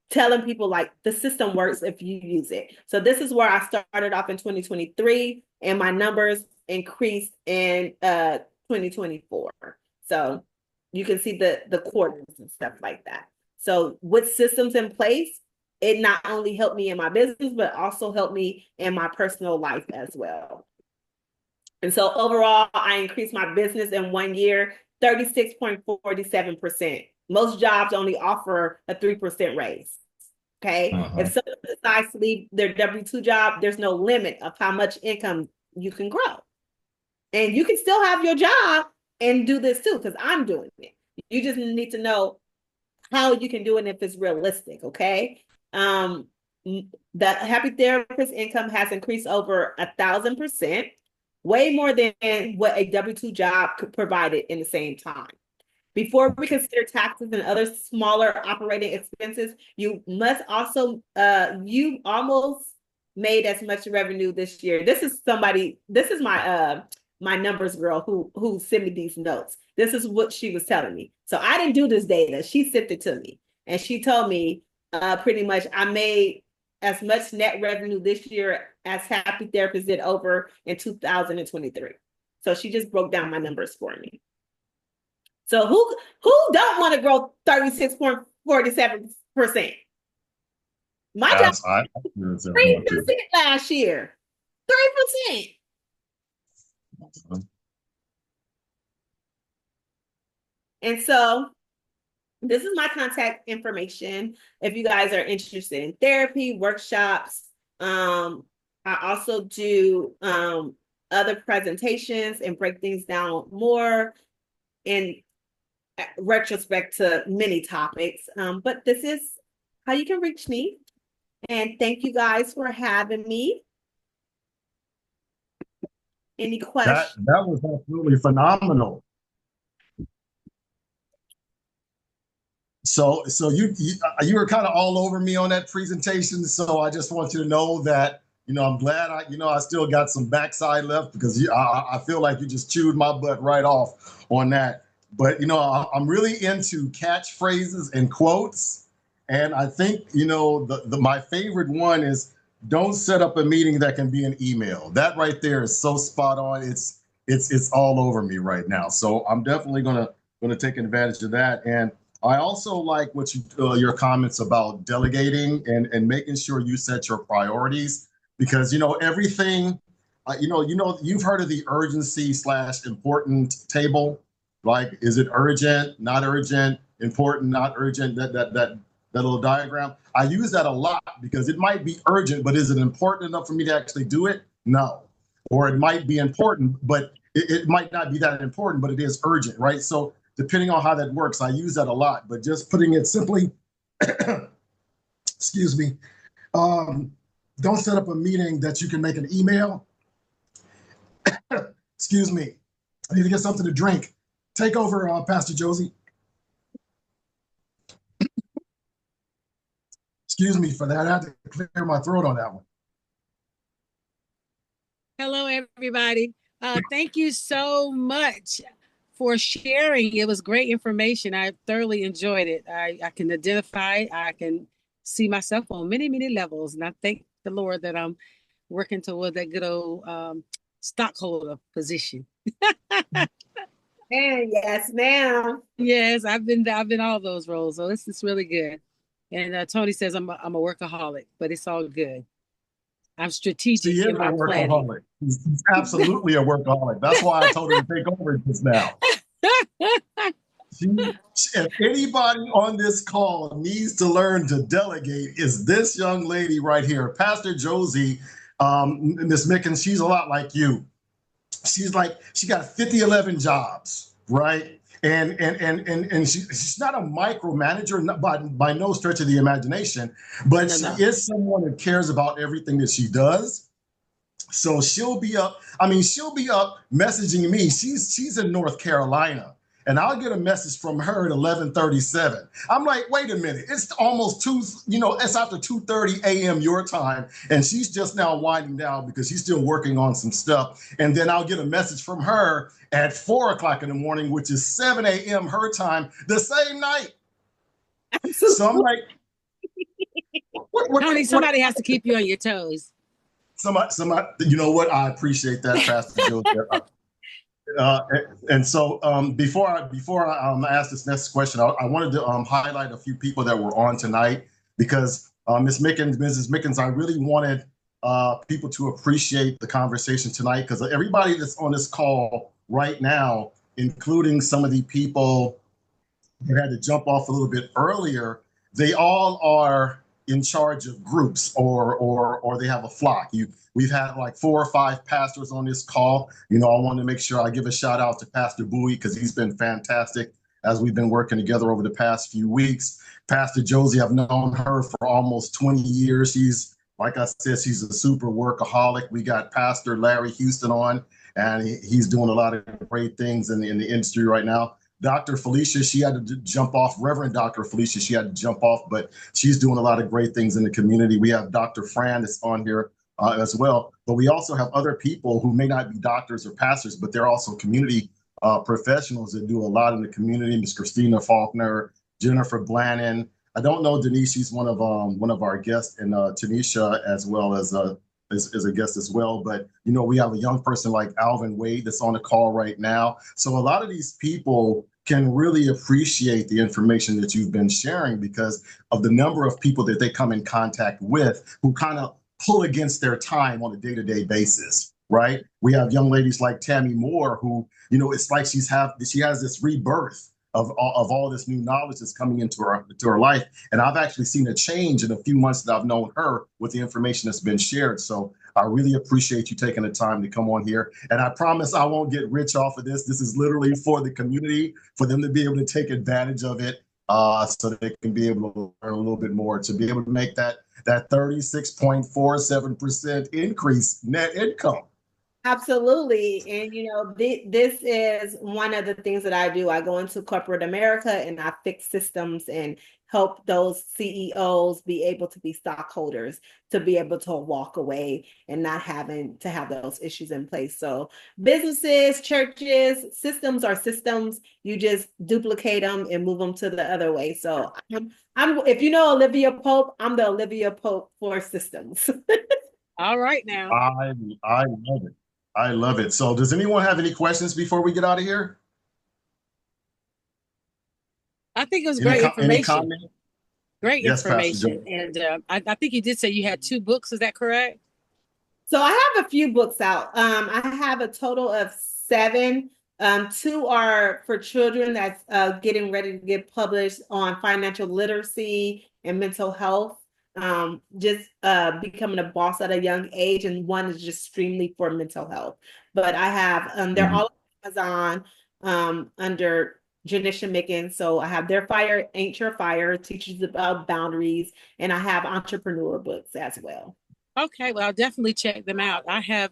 telling people like the system works if you use it. So this is where I started off in 2023 and my numbers increased in 2024. So you can see the quarters and stuff like that. So with systems in place, it not only helped me in my business, but also helped me in my personal life as well. And so overall, I increased my business in 1 year, 36.47%. Most jobs only offer a 3% raise. Okay. If someone decides to leave their W-2 job, there's no limit of how much income you can grow. And you can still have your job and do this too, because I'm doing it. You just need to know how you can do it if it's realistic. Okay. The Happy Therapist income has increased over 1,000%, way more than what a W-2 job could provide it in the same time. Before we consider taxes and other smaller operating expenses, you must also, you almost made as much revenue this year. This is my my numbers girl who sent me these notes. This is what she was telling me. So I didn't do this data. She sent it to me. And she told me pretty much I made as much net revenue this year as Happy Therapist did over in 2023. So she just broke down my numbers for me. So who don't want to grow 36.47%? My job 3% last year. 3%. And so this is my contact information. If you guys are interested in therapy, workshops, I also do other presentations and break things down more in retrospect to many topics. But this is how you can reach me. And thank you guys for having me. Any questions? That was absolutely phenomenal. So you were kind of all over me on that presentation. So I just want you to know that, you know, I'm glad I still got some backside left because I feel like you just chewed my butt right off on that. But, you know, I'm really into catchphrases and quotes. And I think, you know, my favorite one is don't set up a meeting that can be an email. That right there is so spot on. It's all over me right now. So I'm definitely gonna take advantage of that. And I also like what your comments about delegating and making sure you set your priorities, because, you know, everything, you've heard of the urgency / important table. Like, is it urgent, not urgent, important, not urgent, that little diagram. I use that a lot because it might be urgent, but is it important enough for me to actually do it? No. Or it might be important, but it might not be that important, but it is urgent, right? So depending on how that works, I use that a lot, but just putting it simply, excuse me, don't set up a meeting that you can make an email. Excuse me, I need to get something to drink. Take over, Pastor Josie. Excuse me for that. I had to clear my throat on that one. Hello, everybody. Thank you so much for sharing. It was great information. I thoroughly enjoyed it. I can identify, I can see myself on many, many levels. And I thank the Lord that I'm working toward that good old stockholder position. And yes, ma'am. Yes, I've been all those roles, so this is really good. And Tony says I'm a workaholic, but it's all good. I'm She strategic is in a my planning. workaholic. He's absolutely a workaholic. That's why I told her to take over just now. If anybody on this call needs to learn to delegate, is this young lady right here, Pastor Josie, Miss Mickens. She's a lot like you. She's like, she got 11 jobs, right? And she's not a micromanager, not by no stretch of the imagination, but No. she is someone that cares about everything that she does. So she'll be up messaging me. She's in North Carolina. And I'll get a message from her at 11:37. I'm like, wait a minute, it's almost it's after 2:30 a.m. your time, and she's just now winding down because she's still working on some stuff. And then I'll get a message from her at 4 o'clock in the morning, which is 7 a.m. her time, the same night. So I'm like, Tony, somebody has to keep you on your toes. Somebody, you know what? I appreciate that, Pastor Joe. And so before I ask this next question, I wanted to highlight a few people that were on tonight because Mrs. Mickens, I really wanted people to appreciate the conversation tonight because everybody that's on this call right now, including some of the people that had to jump off a little bit earlier, they all are in charge of groups or they have a flock. We've had like 4 or 5 pastors on this call. I want to make sure I give a shout out to Pastor Bowie because he's been fantastic as we've been working together over the past few weeks. Pastor Josie, I've known her for almost 20 years. She's, like I said, she's a super workaholic. We got Pastor Larry Houston on, and he's doing a lot of great things in the industry right now. Dr. Felicia, she had to jump off. Reverend Dr. Felicia, she had to jump off, but she's doing a lot of great things in the community. We have Dr. Fran that's on here as well. But we also have other people who may not be doctors or pastors, but they're also community professionals that do a lot in the community. Ms. Christina Faulkner, Jennifer Blannon. I don't know Denise. She's one of our guests, and Tanisha as well as a guest as well. But we have a young person like Alvin Wade that's on the call right now. So a lot of these people can really appreciate the information that you've been sharing because of the number of people that they come in contact with who kind of pull against their time on a day-to-day basis, right? We have young ladies like Tammy Moore who, it's like she has this rebirth of all this new knowledge that's coming into her life. And I've actually seen a change in a few months that I've known her with the information that's been shared. So I really appreciate you taking the time to come on here. And I promise I won't get rich off of this. This is literally for the community, for them to be able to take advantage of it so they can be able to learn a little bit more, to be able to make that 36.47% increase net income. Absolutely. And, this is one of the things that I do. I go into corporate America and I fix systems and help those CEOs be able to be stockholders, to be able to walk away and not having to have those issues in place. So businesses, churches, systems are systems. You just duplicate them and move them to the other way. So I'm if you know Olivia Pope, I'm the Olivia Pope for systems. All right now. I love it. I love it. So does anyone have any questions before we get out of here? I think it was great information. Great Yes, information. And I think you did say you had 2 books. Is that correct? So I have a few books out. I have a total of 7. 2 are for children that's getting ready to get published on financial literacy and mental health. Just becoming a boss at a young age, and 1 is just extremely for mental health. But I have they're all on Amazon under Janisha Mickens. So I have Their Fire Ain't Your Fire, teaches about boundaries, and I have entrepreneur books as well. Okay, well, I'll definitely check them out. I have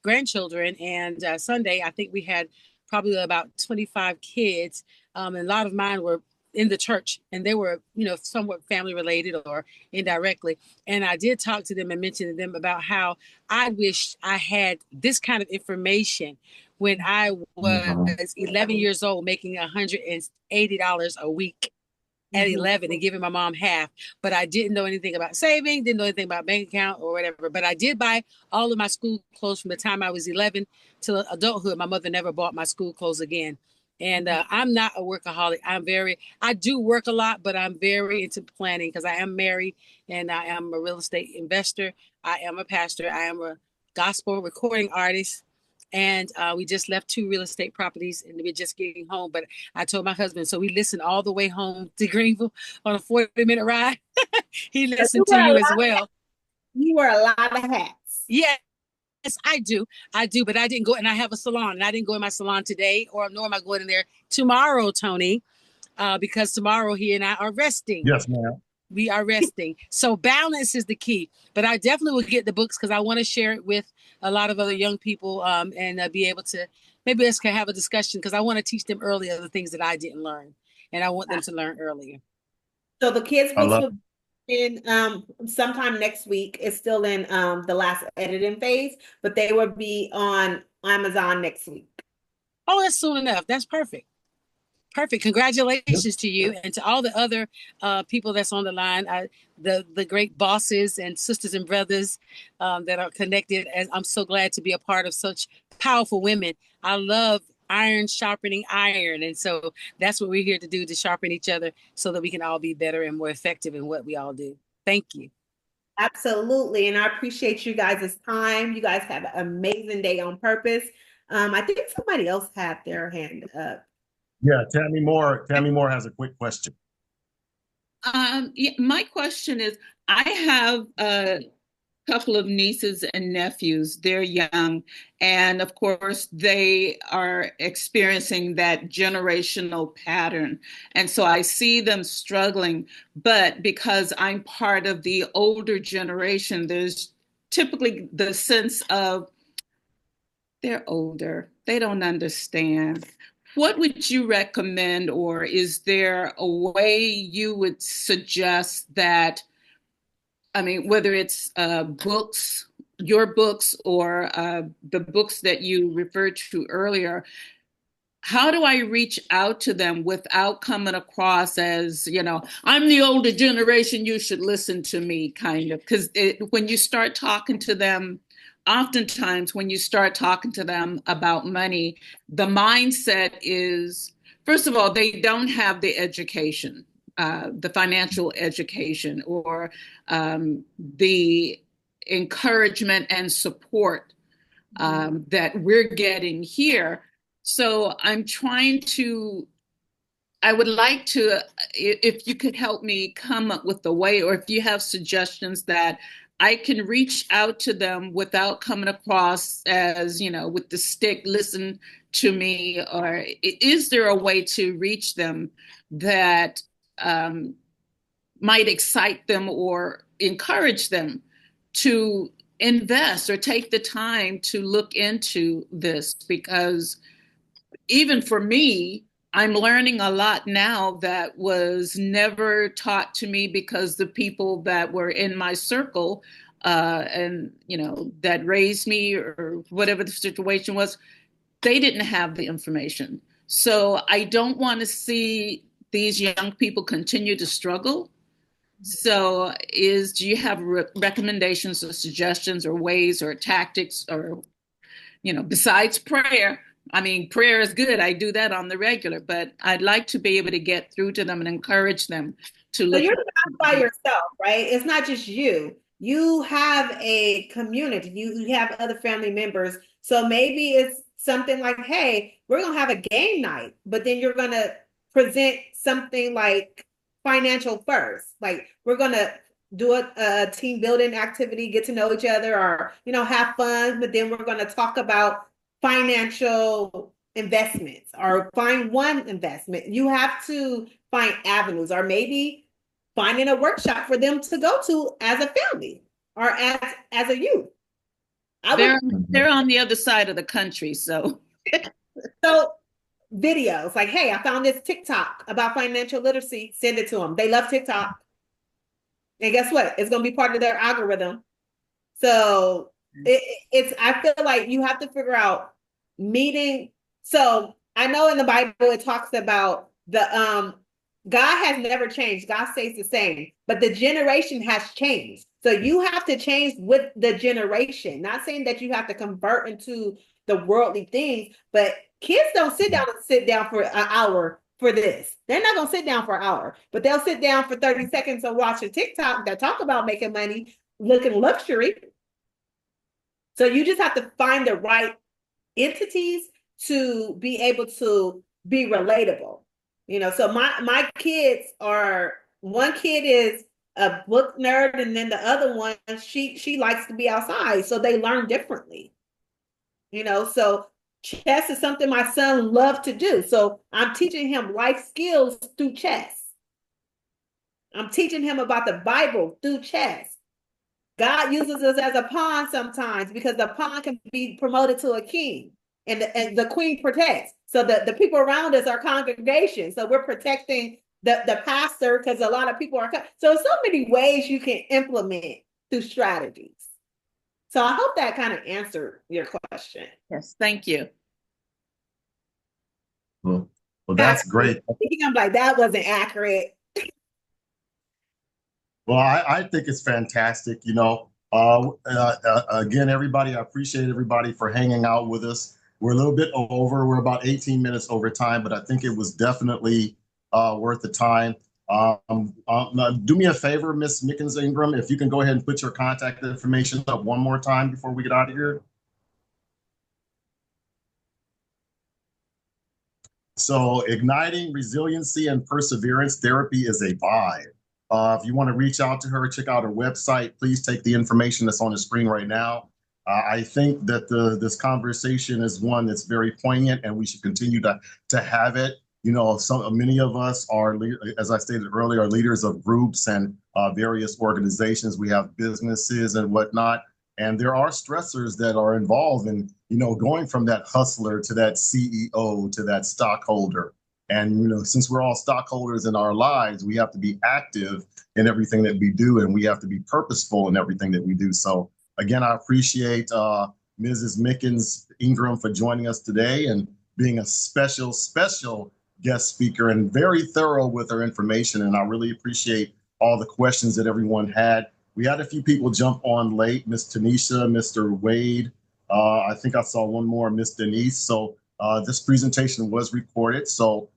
grandchildren, and Sunday I think we had probably about 25 kids, and a lot of mine were in the church, and they were, somewhat family related or indirectly. And I did talk to them and mention to them about how I wish I had this kind of information when I was 11 years old, making $180 a week at 11 and giving my mom half. But I didn't know anything about saving, didn't know anything about bank account or whatever. But I did buy all of my school clothes from the time I was 11 till adulthood. My mother never bought my school clothes again. And I'm not a workaholic. I do work a lot, but I'm very into planning because I am married and I am a real estate investor. I am a pastor. I am a gospel recording artist. And we just left 2 real estate properties and we're just getting home. But I told my husband, so we listened all the way home to Greenville on a 40-minute ride. He listened to you as well. You wear a lot of hats. Yes, I do. But I didn't go, and I have a salon, and I didn't go in my salon today, nor am I going in there tomorrow, Tony, because tomorrow he and I are resting. Yes, ma'am. We are resting. So balance is the key. But I definitely will get the books because I want to share it with a lot of other young people and be able to, maybe us can have a discussion because I want to teach them earlier the things that I didn't learn, and I want them to learn earlier. So the kids' books will in sometime next week. It's still in the last editing phase, but they will be on Amazon next week. Oh, that's soon enough. That's perfect. Congratulations to you and to all the other people that's on the line, the great bosses and sisters and brothers that are connected. As I'm so glad to be a part of such powerful women. I love iron sharpening iron. And so that's what we're here to do, to sharpen each other so that we can all be better and more effective in what we all do. Thank you. Absolutely. And I appreciate you guys' time. You guys have an amazing day on purpose. I think somebody else had their hand up. Yeah, Tammy Moore has a quick question. Yeah, my question is, I have a couple of nieces and nephews. They're young, and of course they are experiencing that generational pattern, and so I see them struggling. But because I'm part of the older generation, there's typically the sense of they're older, they don't understand. What would you recommend, or is there a way you would suggest that, I mean, whether it's books, your books, or the books that you referred to earlier, how do I reach out to them without coming across as, I'm the older generation, you should listen to me, kind of? Because when you start talking to them, oftentimes when you start talking to them about money, the mindset is, first of all, they don't have the education, the financial education, or the encouragement and support that we're getting here. So I would like to, if you could help me come up with a way, or if you have suggestions that I can reach out to them without coming across as, with the stick, listen to me, or is there a way to reach them that might excite them or encourage them to invest or take the time to look into this? Because even for me, I'm learning a lot now that was never taught to me, because the people that were in my circle and, that raised me, or whatever the situation was, they didn't have the information. So I don't want to see these young people continue to struggle. So do you have recommendations or suggestions or ways or tactics, or, besides prayer? I mean, prayer is good. I do that on the regular, but I'd like to be able to get through to them and encourage them to look. So you're not by yourself, right? It's not just you. You have a community. You have other family members. So maybe it's something like, hey, we're going to have a game night, but then you're going to present something like financial first. Like, we're going to do a team building activity, get to know each other, or, have fun. But then we're going to talk about financial investments, or find one investment. You have to find avenues, or maybe finding a workshop for them to go to as a family or as a youth. They're on the other side of the country, so videos like, hey, I found this TikTok about financial literacy, send it to them. They love TikTok, and guess what? It's going to be part of their algorithm. So I feel like you have to figure out meeting. So I know in the Bible it talks about the God has never changed. God stays the same, but the generation has changed. So you have to change with the generation. Not saying that you have to convert into the worldly things, but Kids don't sit down for an hour for this. They're not gonna sit down for an hour, but they'll sit down for 30 seconds and watch a TikTok that talk about making money, looking luxury. So you just have to find the right entities to be able to be relatable. You know, so my kids are, one kid is a book nerd, and then the other one, she likes to be outside, so they learn differently. You know, so chess is something my son loved to do. So I'm teaching him life skills through chess. I'm teaching him about the Bible through chess. God uses us as a pawn sometimes because the pawn can be promoted to a king, and the queen protects. So the people around us are congregation. So we're protecting the pastor because a lot of people are. So many ways you can implement through strategies. So I hope that kind of answered your question. Yes, thank you. Well, that's great. I'm like, that wasn't accurate. Well, I think it's fantastic. You know, again, everybody, I appreciate everybody for hanging out with us. We're a little bit over. We're about 18 minutes over time, but I think it was definitely worth the time. Do me a favor, Miss Mickens Ingram, if you can go ahead and put your contact information up one more time before we get out of here. So igniting resiliency and perseverance therapy is a vibe. If you want to reach out to her, check out her website. Please take the information that's on the screen right now. I think that this conversation is one that's very poignant, and we should continue to have it. You know, many of us are, as I stated earlier, are leaders of groups and various organizations. We have businesses and whatnot, and there are stressors that are involved in, you know, going from that hustler to that CEO to that stockholder. And, you know, since we're all stockholders in our lives, we have to be active in everything that we do, and we have to be purposeful in everything that we do. So again, I appreciate Mrs. Mickens Ingram for joining us today and being a special guest speaker and very thorough with her information. And I really appreciate all the questions that everyone had. We had a few people jump on late, Miss Tanisha, Mr. Wade. I think I saw one more, Miss Denise. So this presentation was recorded. So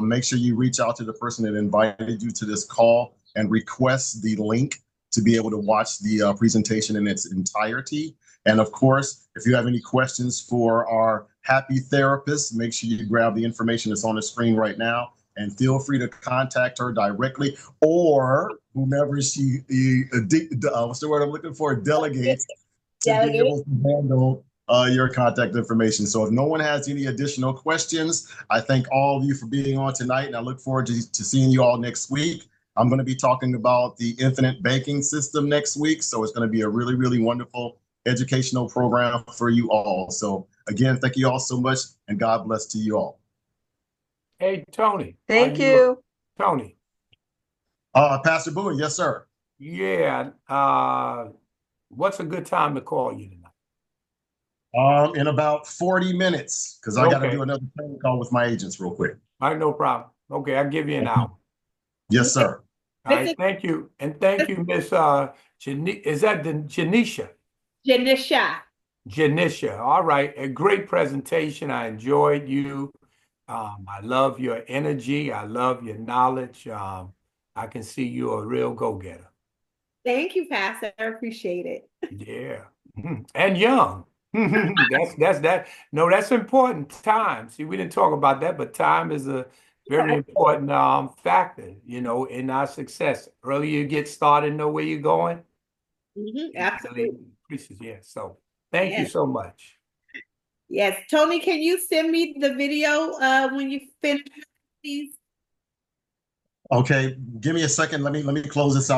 make sure you reach out to the person that invited you to this call and request the link to be able to watch the presentation in its entirety. And of course, if you have any questions for our happy therapist, make sure you grab the information that's on the screen right now, and feel free to contact her directly, or whomever she, what's the word I'm looking for, delegates to be able to handle your contact information. So if no one has any additional questions, I thank all of you for being on tonight, and I look forward to seeing you all next week. I'm going to be talking about the infinite banking system next week. So it's going to be a really, really wonderful educational program for you all. So again, thank you all so much, and God bless to you all. Hey, Tony. Thank you. Tony. Pastor Bowie, yes, sir. Yeah. What's a good time to call you tonight? In about 40 minutes, because I got to do another phone call with my agents real quick. All right, no problem. Okay, I'll give you an hour. Yes, sir. All right, thank you. And thank you, Miss is that Janisha? Janisha. All right, a great presentation. I enjoyed you. I love your energy. I love your knowledge. I can see you're a real go-getter. Thank you, Pastor. I appreciate it. Yeah. And young. That's important. Time. See, we didn't talk about that, but time is a very important factor, you know, in our success. Earlier you get started, know where you're going. Absolutely. Yeah. So thank you so much. Yes. Tony, can you send me the video when you finish, please? Okay, give me a second. Let me close this out.